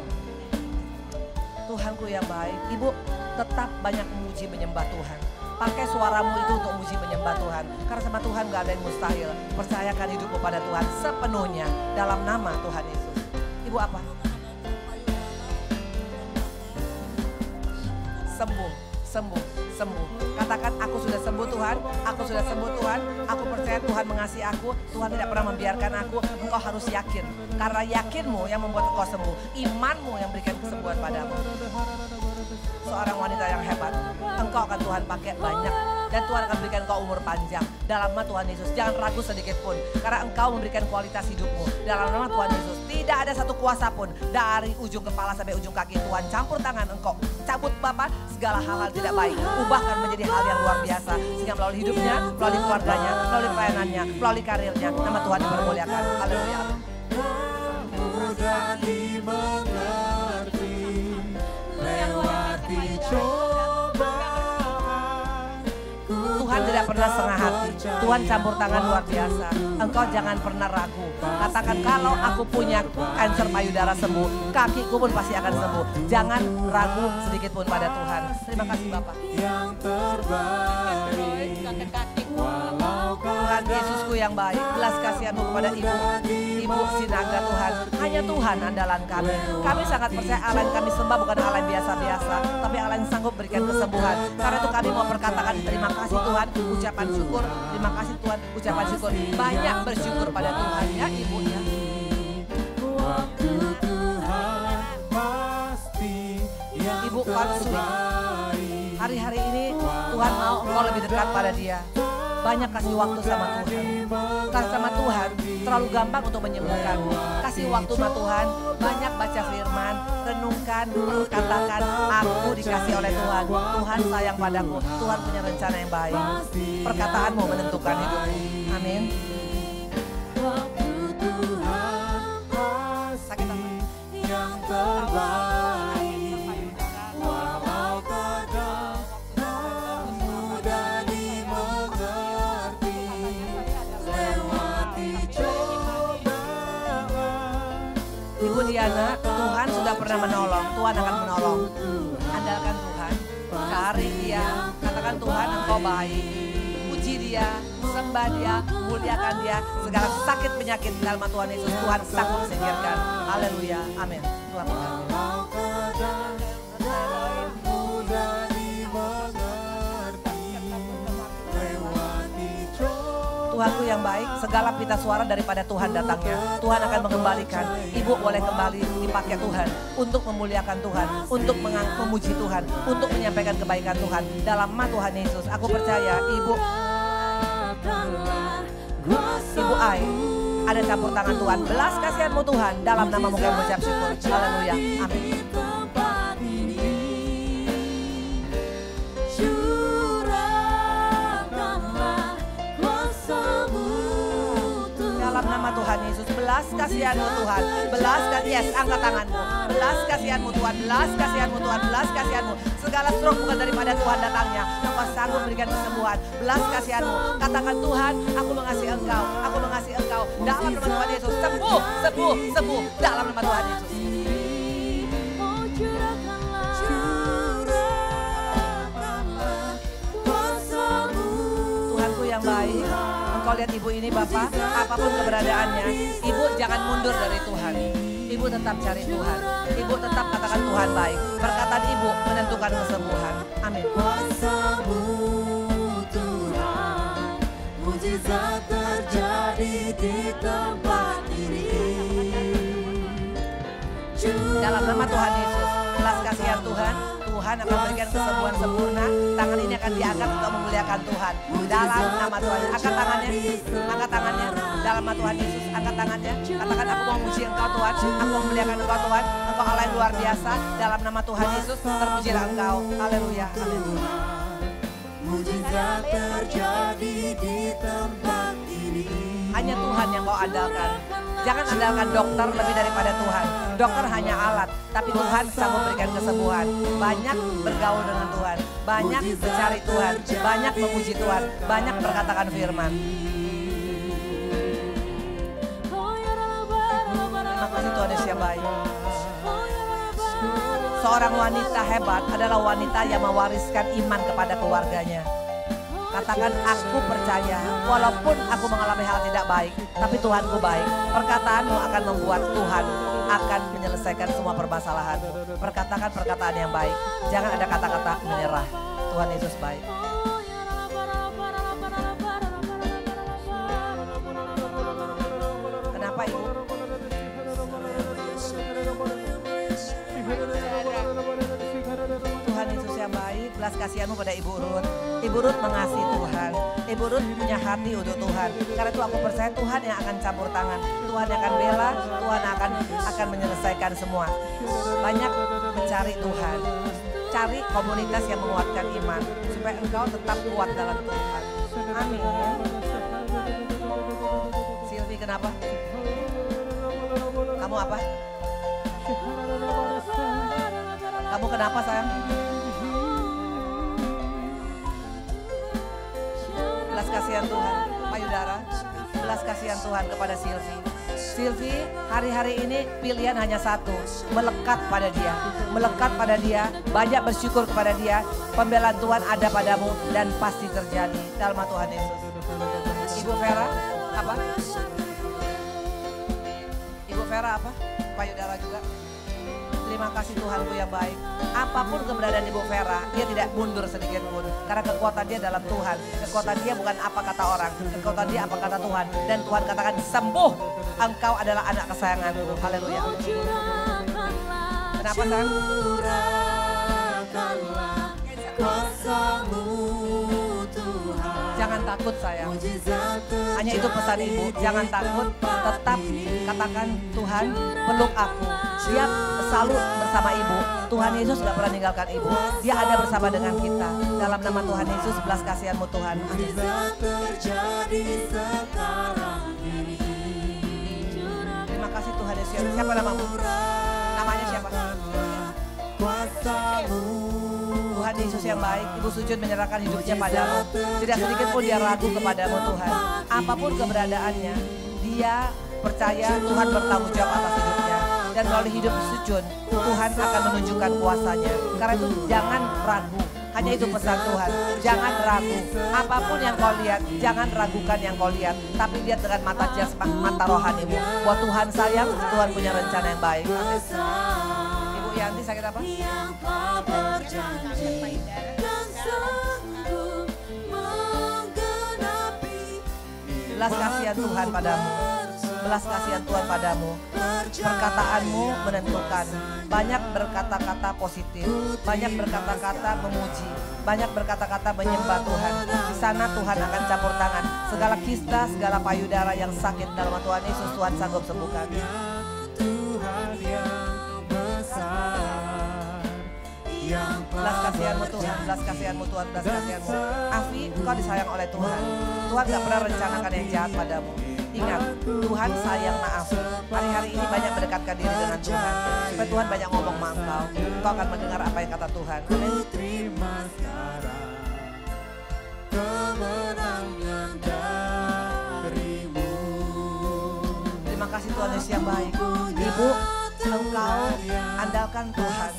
Tuhanku yang baik, Ibu tetap banyak memuji menyembah Tuhan. Pakai suaramu itu untuk memuji menyembah Tuhan. Karena sama Tuhan gak ada yang mustahil. Percayakan hidupmu pada Tuhan sepenuhnya dalam nama Tuhan Yesus. Ibu apa? Sembuh, sembuh, sembuh. Katakan aku sudah sembuh Tuhan, aku sudah sembuh Tuhan. Aku percaya Tuhan mengasihi aku, Tuhan tidak pernah membiarkan aku. Engkau harus yakin, karena yakinmu yang membuat engkau sembuh. Imanmu yang berikan kesembuhan padamu. Seorang wanita yang hebat, engkau akan Tuhan pakai banyak. Dan Tuhan akan berikan engkau umur panjang. Dalam nama Tuhan Yesus, jangan ragu sedikit pun. Karena engkau memberikan kualitas hidupmu. Dalam nama Tuhan Yesus, tidak ada satu kuasa pun. Dari ujung kepala sampai ujung kaki Tuhan campur tangan engkau. Cabut Bapak segala hal-hal tidak baik. Ubahkan menjadi hal yang luar biasa. Sehingga melalui hidupnya, melalui keluarganya, melalui pelayanannya, melalui karirnya. Nama Tuhan dipermuliakan. Haleluya. Mudah dimengerti. tidak pernah setengah hati. Tuhan campur tangan luar biasa. Engkau jangan pernah ragu. Katakan kalau aku punya kanker payudara sembuh, kakiku pun pasti akan sembuh. Jangan ragu sedikit pun pada Tuhan. Terima kasih Bapak. yang terbaik. Tuhan Yesusku yang baik, belas kasihan-Mu kepada Ibu Sinaga Tuhan. Hanya Tuhan andalan kami. Kami sangat percaya Allah yang kami sembah bukan Allah yang biasa-biasa, tapi Allah yang sanggup berikan kesembuhan. Karena itu kami mau perkatakan terima kasih Tuhan, ucapan syukur. Terima kasih Tuhan, ucapan syukur. Banyak bersyukur pada Tuhan ya Ibu ya. Waktu Tuhan pasti yang Ibu Konsui, hari-hari ini Tuhan mau engkau lebih dekat pada dia. Banyak kasih waktu sama Tuhan. Kasih sama Tuhan terlalu gampang untuk menyembuhkan. Kasih waktu sama Tuhan, banyak baca firman, renungkan, katakan aku dikasih oleh Tuhan. Tuhan sayang padaku, Tuhan punya rencana yang baik. Perkataanmu menentukan hidupmu. Amin. Sakit apa? yang terbaik. Walau kadang mudah dimengerti, lewati cobaan. Ibu Diana, Tuhan sudah pernah menolong, Tuhan akan menolong. Andalkan Tuhan, cari dia, katakan Tuhan engkau baik. Puji dia, sembah dia, muliakan dia. Segala sakit penyakit dalam nama Tuhan Yesus, Tuhan sanggup singkirkan. Haleluya, amin. Tuhan berkati. Mudah dimengerti, lewati cobaan. Tuhanku yang baik, segala pita suara daripada Tuhan datangnya. Tuhan akan mengembalikan. Ibu boleh kembali dipakai Tuhan untuk memuliakan Tuhan, untuk memuji Tuhan, untuk menyampaikan kebaikan Tuhan. Dalam nama Tuhan Yesus, aku percaya Ibu Ai, ada campur tangan Tuhan. Belas kasihan-Mu Tuhan, dalam nama-Mu kami mengucap syukur. Haleluya, amin. Dalam nama Tuhan Yesus, belas kasihan-Mu Tuhan, belas kasihan, yes, angkat tanganmu, belas kasihan-Mu Tuhan, belas kasihan-Mu Tuhan, belas kasihan-Mu. Segala stroke bukan daripada Tuhan datangnya, Engkau sanggup berikan kesembuhan, belas kasihan-Mu. Katakan Tuhan, aku mengasihi Engkau, aku mengasihi Engkau. Dalam nama Tuhan Yesus, sembuh, sembuh, sembuh. Dalam nama Tuhan Yesus. Tuhanku yang baik, Engkau lihat ibu ini Bapak, apapun keberadaannya, ibu jangan mundur dari Tuhan. Ibu tetap cari Tuhan. Ibu tetap katakan Tuhan baik. Perkataan ibu menentukan kesembuhan. Amin. Kuasa-Mu Tuhan, mujizat terjadi di tempat ini. Dalam nama Tuhan Yesus, belas kasihan Tuhan, Tuhan akan berikan kesembuhan sempurna. Tangan ini akan diangkat untuk memuliakan Tuhan. Dalam nama Tuhan, angkat tangannya, angkat tangannya. Dalam nama Tuhan Yesus, angkat tangannya. Katakan aku mau memuji Engkau Tuhan, aku mau memuliakan Engkau Tuhan. Engkau Allah yang luar biasa. Dalam nama Tuhan Yesus, terpujilah Engkau. Haleluya, amin. Mujizat terjadi di tempat ini. Hanya Tuhan yang kau andalkan. Jangan andalkan dokter lebih daripada Tuhan. Dokter hanya alat, tapi Tuhan sanggup memberikan kesembuhan. Banyak bergaul dengan Tuhan, banyak mencari Tuhan, banyak memuji Tuhan, banyak berkatakan firman. Terima kasih Tuhan Yesus yang baik. Seorang wanita hebat adalah wanita yang mewariskan iman kepada keluarganya. Katakan aku percaya walaupun aku mengalami hal tidak baik, tapi Tuhanku baik. Perkataanmu akan membuat Tuhan akan menyelesaikan semua permasalahanmu. Perkatakan perkataan yang baik. Jangan ada kata-kata menyerah. Tuhan Yesus baik. Kenapa Ibu? Tuhan Yesus yang baik, belas kasihan-Mu pada Ibu Ruth. Ibu Ruth mengasihi Tuhan. Ibu Ruth punya hati untuk Tuhan. Karena itu aku percaya Tuhan yang akan campur tangan. Tuhan yang akan bela, Tuhan akan menyelesaikan semua. Banyak mencari Tuhan. Cari komunitas yang menguatkan iman supaya engkau tetap kuat dalam Tuhan. Amin. Silvi, kenapa? Kamu apa? Kamu kenapa sayang? kasihan Tuhan. Payudara, belas kasihan Tuhan kepada Silvi. Silvi, hari-hari ini pilihan hanya satu, melekat pada dia. Melekat pada dia, banyak bersyukur kepada dia. Pembelaan Tuhan ada padamu dan pasti terjadi dalam nama Tuhan Yesus. Ibu Vera, apa? Ibu Vera apa? Payudara juga. Terima kasih Tuhanku yang baik. Apapun keberadaan Ibu Vera, dia tidak mundur sedikit pun. Karena kekuatan dia dalam Tuhan. Kekuatan dia bukan apa kata orang. Kekuatan dia apa kata Tuhan. Dan Tuhan katakan sembuh. Engkau adalah anak kesayanganku. Haleluya. Kenapa sayang? Jangan takut sayang. Hanya itu pesan ibu. Jangan takut. Tetap katakan Tuhan peluk aku. Dia selalu bersama ibu. Tuhan Yesus gak pernah meninggalkan ibu. Dia ada bersama dengan kita. Dalam nama Tuhan Yesus, belas kasihanmu Tuhan. Terima kasih Tuhan Yesus. Siapa namamu? Namanya siapa? Tuhan Yesus yang baik, ibu sujud menyerahkan hidupnya padamu. Tidak sedikit pun dia ragu kepadamu Tuhan. Apapun keberadaannya, dia percaya Tuhan bertanggung jawab atas hidupnya. Dan melalui hidup sujud, Tuhan akan menunjukkan kuasanya. Karena itu jangan ragu. Hanya itu pesan Tuhan. Jangan ragu. Apapun yang kau lihat, jangan ragukan yang kau lihat. Tapi lihat dengan mata jasmani, mata rohanimu. Bahwa Tuhan sayang, Tuhan punya rencana yang baik. Ibu Yanti sakit apa? Belas kasihan Tuhan padamu. Belas kasihan Tuhan padamu. Perkataanmu menentukan. Banyak berkata-kata positif. Banyak berkata-kata memuji. Banyak berkata-kata menyembah Tuhan. Di sana Tuhan akan campur tangan. Segala kista, segala payudara yang sakit dalam nama Tuhan Yesus, Tuhan sanggup sembuhkan. Belas kasihanmu Tuhan, belas kasihanmu Tuhan, belas kasihanmu. Afi, engkau disayang oleh Tuhan. Tuhan gak pernah rencanakan yang jahat padamu. Ingat, Tuhan sayang Afi. Hari-hari ini banyak mendekatkan diri dengan Tuhan. Supaya Tuhan banyak ngomong sama engkau. Engkau akan mendengar apa yang kata Tuhan. Amin. Terima kasih Tuhan Yesus yang baik. Ibu, engkau andalkan Tuhan,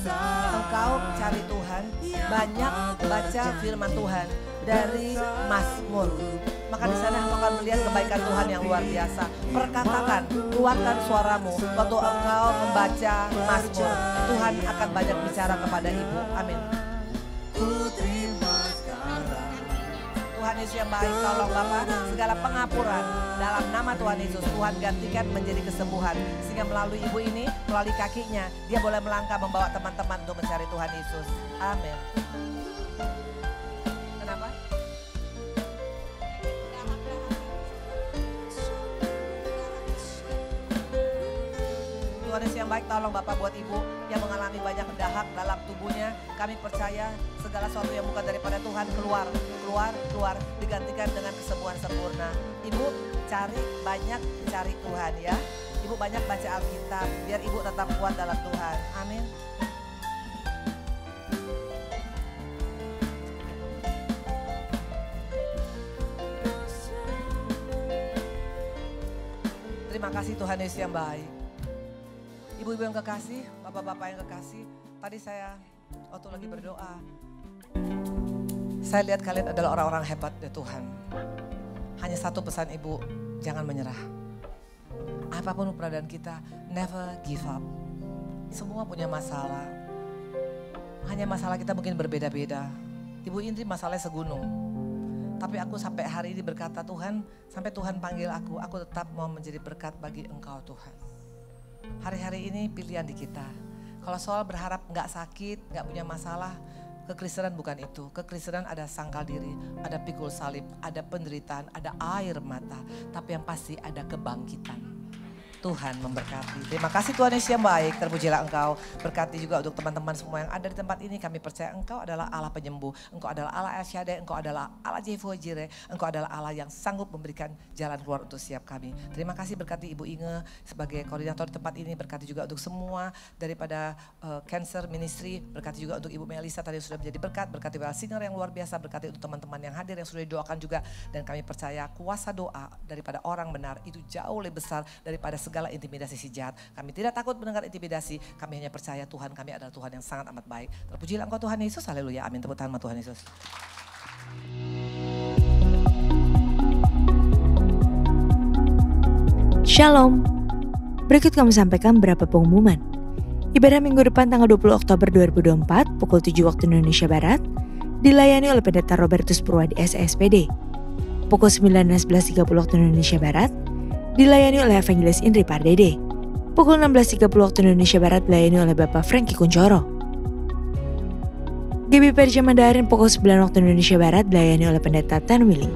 engkau cari Tuhan, banyak baca firman Tuhan dari Mazmur. Maka di sana engkau akan melihat kebaikan Tuhan yang luar biasa. Perkatakan, keluarkan suaramu waktu engkau membaca Mazmur. Tuhan akan banyak bicara kepada ibu. Amin. Tuhan Yesus yang baik, tolong Bapak, segala pengapuran dalam nama Tuhan Yesus, Tuhan gantikan menjadi kesembuhan. Sehingga melalui ibu ini, melalui kakinya, dia boleh melangkah membawa teman-teman untuk mencari Tuhan Yesus. Amin. Kenapa? Tuhan Yesus yang baik, tolong Bapak buat ibu yang mengalami banyak dahak dalam tubuhnya. Kami percaya segala sesuatu yang bukan daripada Tuhan keluar, digantikan dengan kesembuhan sempurna. Ibu cari Tuhan ya. Ibu banyak baca Alkitab, biar ibu tetap kuat dalam Tuhan. Amin. Terima kasih Tuhan Yesus yang baik. Ibu-ibu yang kekasih, bapak-bapak yang kekasih, tadi saya waktu lagi berdoa, saya lihat kalian adalah orang-orang hebat ya Tuhan. Hanya satu pesan ibu, jangan menyerah. Apapun keberadaan kita, never give up. Semua punya masalah. Hanya masalah kita mungkin berbeda-beda. Ibu Indri masalahnya segunung. Tapi aku sampai hari ini berkata Tuhan, sampai Tuhan panggil aku tetap mau menjadi berkat bagi Engkau Tuhan. Hari-hari ini pilihan di kita. Kalau soal berharap gak sakit, gak punya masalah, kekristenan bukan itu. Kekristenan ada sangkal diri, ada pikul salib, ada penderitaan, ada air mata. Tapi yang pasti ada kebangkitan. Tuhan memberkati. Terima kasih Tuhan Yesus yang baik, terpujilah Engkau. Berkati juga untuk teman-teman semua yang ada di tempat ini. Kami percaya Engkau adalah Allah penyembuh. Engkau adalah Allah El Shaddai, Engkau adalah Allah Jehovah Jireh. Engkau adalah Allah yang sanggup memberikan jalan keluar untuk setiap kami. Terima kasih berkati Ibu Inge sebagai koordinator di tempat ini. Berkati juga untuk semua daripada Cancer Ministry. Berkati juga untuk Ibu Melisa tadi yang sudah menjadi berkat. Berkati para singer yang luar biasa. Berkati untuk teman-teman yang hadir yang sudah didoakan juga. Dan kami percaya kuasa doa daripada orang benar itu jauh lebih besar daripada segala intimidasi si jahat. Kami tidak takut mendengar intimidasi, kami hanya percaya Tuhan kami adalah Tuhan yang sangat amat baik. Terpujilah Engkau Tuhan Yesus, haleluya, amin. Tepuk tangan Tuhan Yesus. Shalom, berikut kami sampaikan beberapa pengumuman. Ibadah minggu depan tanggal 20 Oktober 2024 pukul 7 waktu Indonesia Barat dilayani oleh Pendeta Robertus Purwadi SSPD. Pukul 9 dan 11.30 waktu Indonesia Barat dilayani oleh Evangelis Indri Pardede. Pukul 16.30 waktu Indonesia Barat dilayani oleh Bapak Franky Kuncoro. GBP Mandarin pukul 9 waktu Indonesia Barat dilayani oleh Pendeta Tan Willing.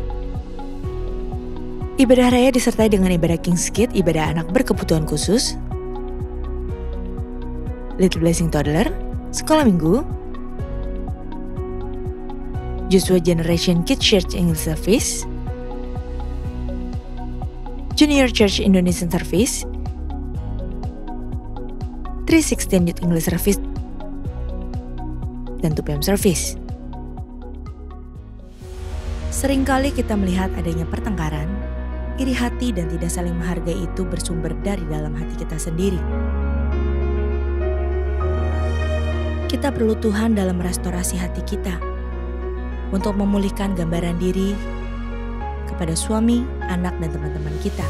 Ibadah raya disertai dengan ibadah King's Kid, ibadah anak berkebutuhan khusus, Little Blessing Toddler, sekolah minggu, Joshua Generation Kids Church English Service, Junior Church Indonesian Service, 316 Youth English Service, dan 2PM Service. Seringkali kita melihat adanya pertengkaran, iri hati dan tidak saling menghargai itu bersumber dari dalam hati kita sendiri. Kita perlu Tuhan dalam restorasi hati kita untuk memulihkan gambaran diri kepada suami, anak, dan teman-teman kita.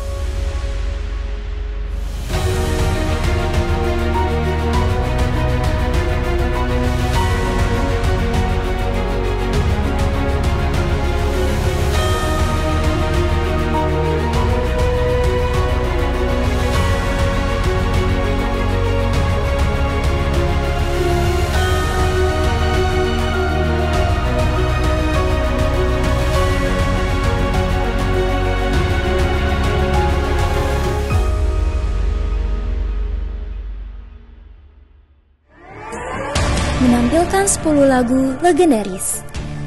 Menampilkan 10 lagu legendaris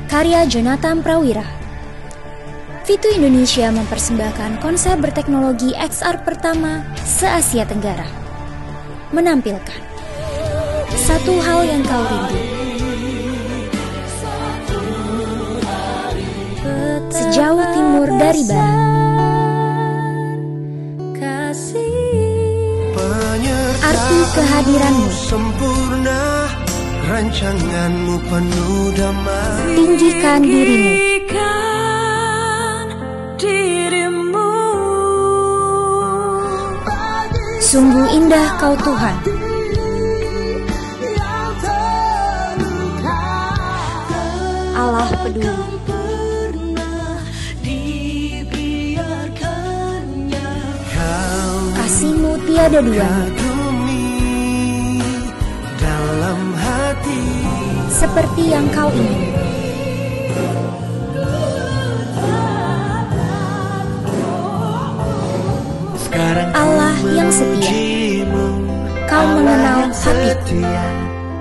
karya Jonathan Prawira. Vitu Indonesia mempersembahkan konser berteknologi XR pertama se-Asia Tenggara. Menampilkan Satu Hal Yang Kau Rindu, Sejauh Timur Dari Barat, Arti Kehadiranmu, rancanganmu penuh damai, Tinggikan Dirimu, Sungguh Indah Kau Tuhan, Allah Peduli, Kasih-Mu Tiada Duanya, seperti yang Kau ingin. Allah yang setia, Kau mengenal hatiku.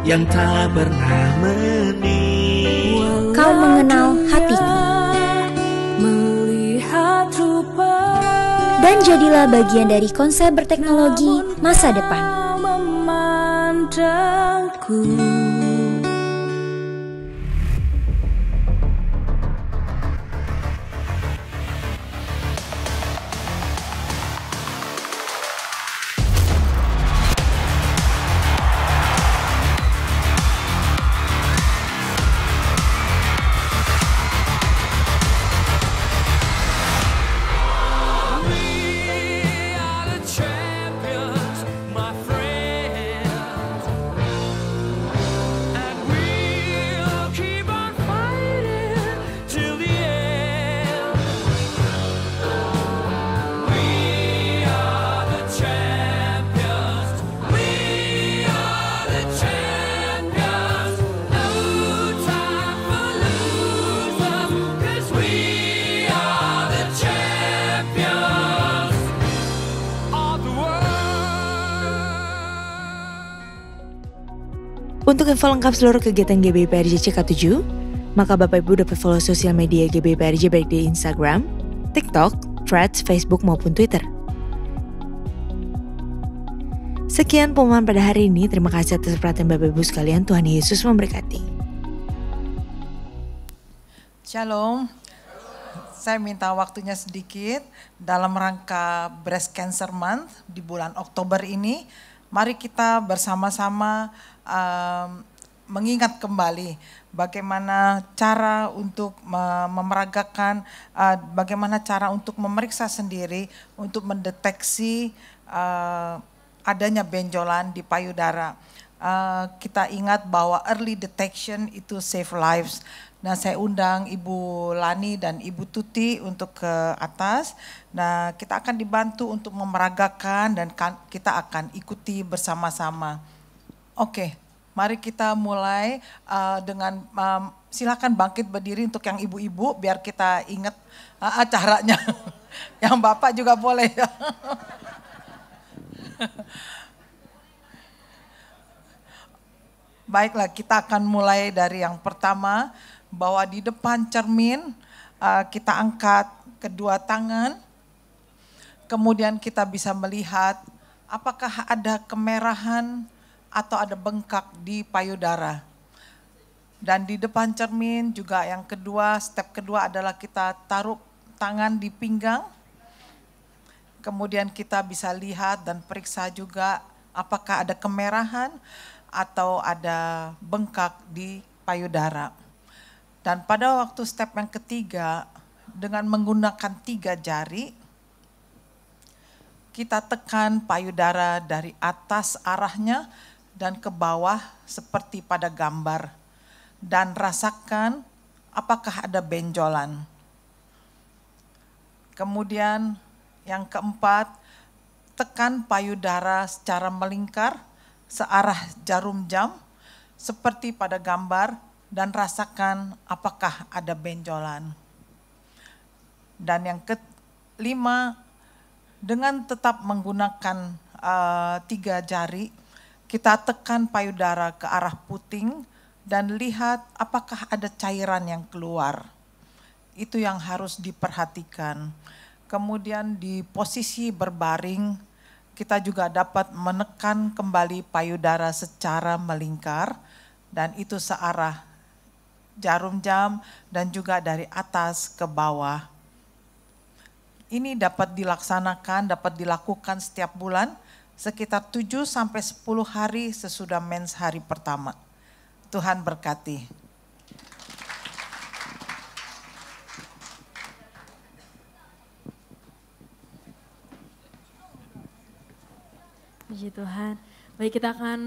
Yang tak pernah Kau mengenal hatiku. Dan jadilah bagian dari konser berteknologi masa depan. Untuk info lengkap seluruh kegiatan GBIPRJ CK7, maka Bapak Ibu dapat follow sosial media GBIPRJ baik di Instagram, TikTok, Threads, Facebook maupun Twitter. Sekian pengumuman pada hari ini. Terima kasih atas perhatian Bapak Ibu sekalian. Tuhan Yesus memberkati. Shalom. Saya minta waktunya sedikit dalam rangka Breast Cancer Month di bulan Oktober ini. Mari kita bersama-sama mengingat kembali bagaimana cara untuk memeragakan, bagaimana cara untuk memeriksa sendiri, untuk mendeteksi adanya benjolan di payudara. Kita ingat bahwa early detection itu save lives. Nah, saya undang Ibu Lani dan Ibu Tuti untuk ke atas. Nah, kita akan dibantu untuk memeragakan dan kita akan ikuti bersama-sama. Oke, mari kita mulai dengan silakan bangkit berdiri untuk yang ibu-ibu biar kita ingat acaranya. Yang bapak juga boleh. Baiklah, kita akan mulai dari yang pertama, bahwa di depan cermin kita angkat kedua tangan, kemudian kita bisa melihat apakah ada kemerahan atau ada bengkak di payudara. Dan di depan cermin juga yang kedua, step kedua adalah kita taruh tangan di pinggang, kemudian kita bisa lihat dan periksa juga apakah ada kemerahan atau ada bengkak di payudara. Dan pada waktu step yang ketiga, dengan menggunakan 3 jari, kita tekan payudara dari atas arahnya dan ke bawah seperti pada gambar. Dan rasakan apakah ada benjolan. Kemudian yang keempat, tekan payudara secara melingkar searah jarum jam seperti pada gambar dan rasakan apakah ada benjolan. Dan yang kelima, dengan tetap menggunakan 3 jari, kita tekan payudara ke arah puting dan lihat apakah ada cairan yang keluar. Itu yang harus diperhatikan. Kemudian di posisi berbaring, kita juga dapat menekan kembali payudara secara melingkar dan itu searah jarum jam dan juga dari atas ke bawah. Ini dapat dilaksanakan, dapat dilakukan setiap bulan sekitar 7 sampai 10 hari sesudah mens hari pertama. Tuhan berkati. Puji Tuhan. Baik, kita akan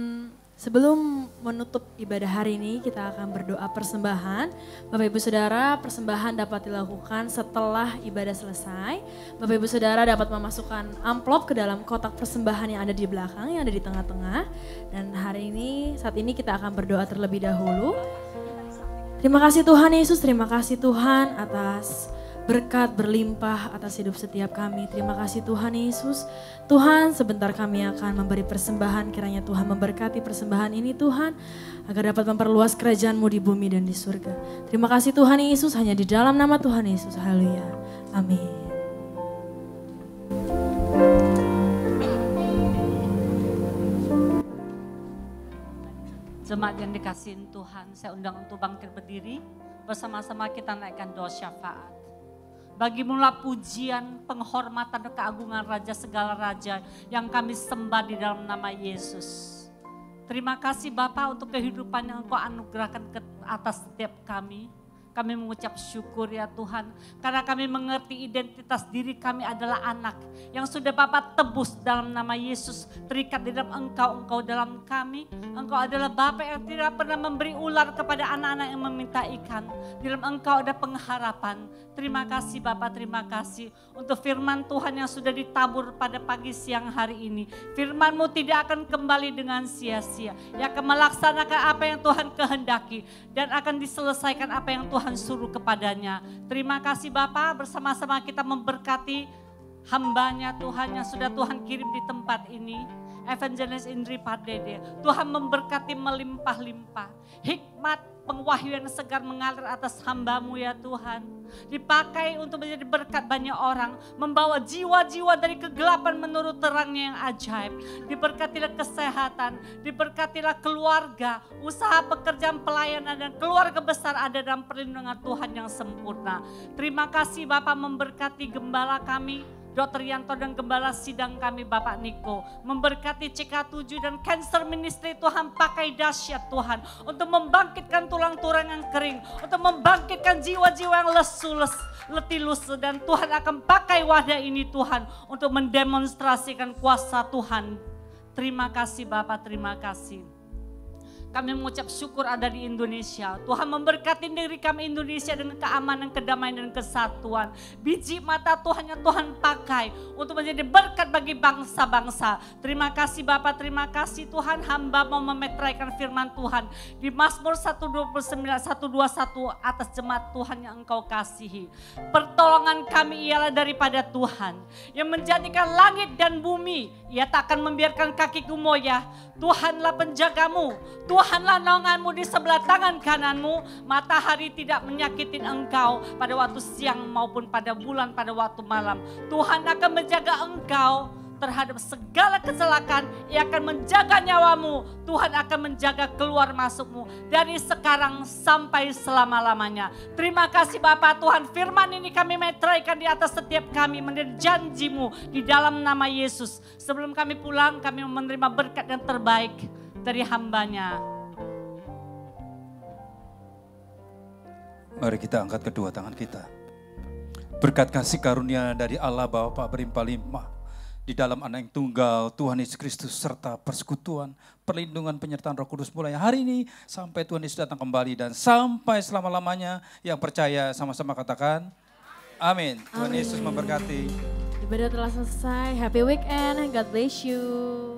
sebelum menutup ibadah hari ini, kita akan berdoa persembahan. Bapak Ibu Saudara, persembahan dapat dilakukan setelah ibadah selesai. Bapak Ibu Saudara dapat memasukkan amplop ke dalam kotak persembahan yang ada di belakang, yang ada di tengah-tengah. Dan saat ini kita akan berdoa terlebih dahulu. Terima kasih Tuhan Yesus, terima kasih Tuhan atas berkat berlimpah atas hidup setiap kami. Terima kasih Tuhan Yesus. Tuhan, sebentar kami akan memberi persembahan. Kiranya Tuhan memberkati persembahan ini Tuhan, agar dapat memperluas kerajaan-Mu di bumi dan di surga. Terima kasih Tuhan Yesus, hanya di dalam nama Tuhan Yesus. Haleluya. Amin. Jemaat yang dikasihin Tuhan, saya undang untuk bangkit berdiri. Bersama-sama kita naikkan doa syafaat. Bagimulah pujian, penghormatan dan keagungan Raja segala Raja yang kami sembah di dalam nama Yesus. Terima kasih Bapa untuk kehidupan yang Engkau anugerahkan ke atas setiap kami. Kami mengucap syukur ya Tuhan, karena kami mengerti identitas diri kami adalah anak yang sudah Bapa tebus dalam nama Yesus, terikat di dalam Engkau dalam kami. Engkau adalah Bapa yang tidak pernah memberi ular kepada anak-anak yang meminta ikan. Di dalam Engkau ada pengharapan. Terima kasih Bapa, terima kasih untuk firman Tuhan yang sudah ditabur pada pagi siang hari ini. Firman-Mu tidak akan kembali dengan sia-sia. Ya, akan melaksanakan apa yang Tuhan kehendaki dan akan diselesaikan apa yang Tuhan suruh kepadanya. Terima kasih Bapa, bersama-sama kita memberkati hamba-Nya Tuhan yang sudah Tuhan kirim di tempat ini. Evangelis Indri Pardede. Tuhan memberkati melimpah-limpah. Hikmat pengwahyuan segar mengalir atas hamba-Mu ya Tuhan. Dipakai untuk menjadi berkat banyak orang. Membawa jiwa-jiwa dari kegelapan menurut terangnya yang ajaib. Diberkatilah kesehatan, diberkatilah keluarga, usaha pekerjaan pelayanan dan keluarga besar ada dalam perlindungan Tuhan yang sempurna. Terima kasih Bapak memberkati gembala kami, Dr. Yanto dan Gembala Sidang kami Bapak Niko. Memberkati CK7 dan Cancer Ministry Tuhan pakai dahsyat Tuhan. Untuk membangkitkan tulang-tulang yang kering. Untuk membangkitkan jiwa-jiwa yang letih lesu. Dan Tuhan akan pakai wadah ini Tuhan. Untuk mendemonstrasikan kuasa Tuhan. Terima kasih Bapak, terima kasih. Kami mengucap syukur ada di Indonesia. Tuhan memberkati negeri kami Indonesia dengan keamanan, kedamaian dan kesatuan. Biji mata Tuhan yang Tuhan pakai untuk menjadi berkat bagi bangsa-bangsa. Terima kasih Bapak, terima kasih Tuhan. Hamba mau memetraikan firman Tuhan. Di Mazmur 129, 121 atas jemaat Tuhan yang Engkau kasihi. Pertolongan kami ialah daripada Tuhan. Yang menjadikan langit dan bumi. Ia tak akan membiarkan kakiku goyah. Tuhanlah penjagamu. Tuhanlah naunganmu di sebelah tangan kananmu. Matahari tidak menyakitin engkau pada waktu siang maupun pada bulan pada waktu malam. Tuhan akan menjaga engkau terhadap segala kecelakaan. Ia akan menjaga nyawamu. Tuhan akan menjaga keluar masukmu dari sekarang sampai selama-lamanya. Terima kasih Bapak Tuhan. Firman ini kami metraikan di atas setiap kami menjadi janjimu di dalam nama Yesus. Sebelum kami pulang kami menerima berkat yang terbaik dari hambanya. Mari kita angkat kedua tangan kita. Berkat kasih karunia dari Allah Bapa berlimpah-limpah di dalam Anak yang tunggal Tuhan Yesus Kristus serta persekutuan, perlindungan, penyertaan Roh Kudus mulai hari ini sampai Tuhan Yesus datang kembali dan sampai selama-lamanya. Yang percaya sama-sama katakan amin. Tuhan Yesus memberkati. Ibadah telah selesai. Happy weekend. God bless you.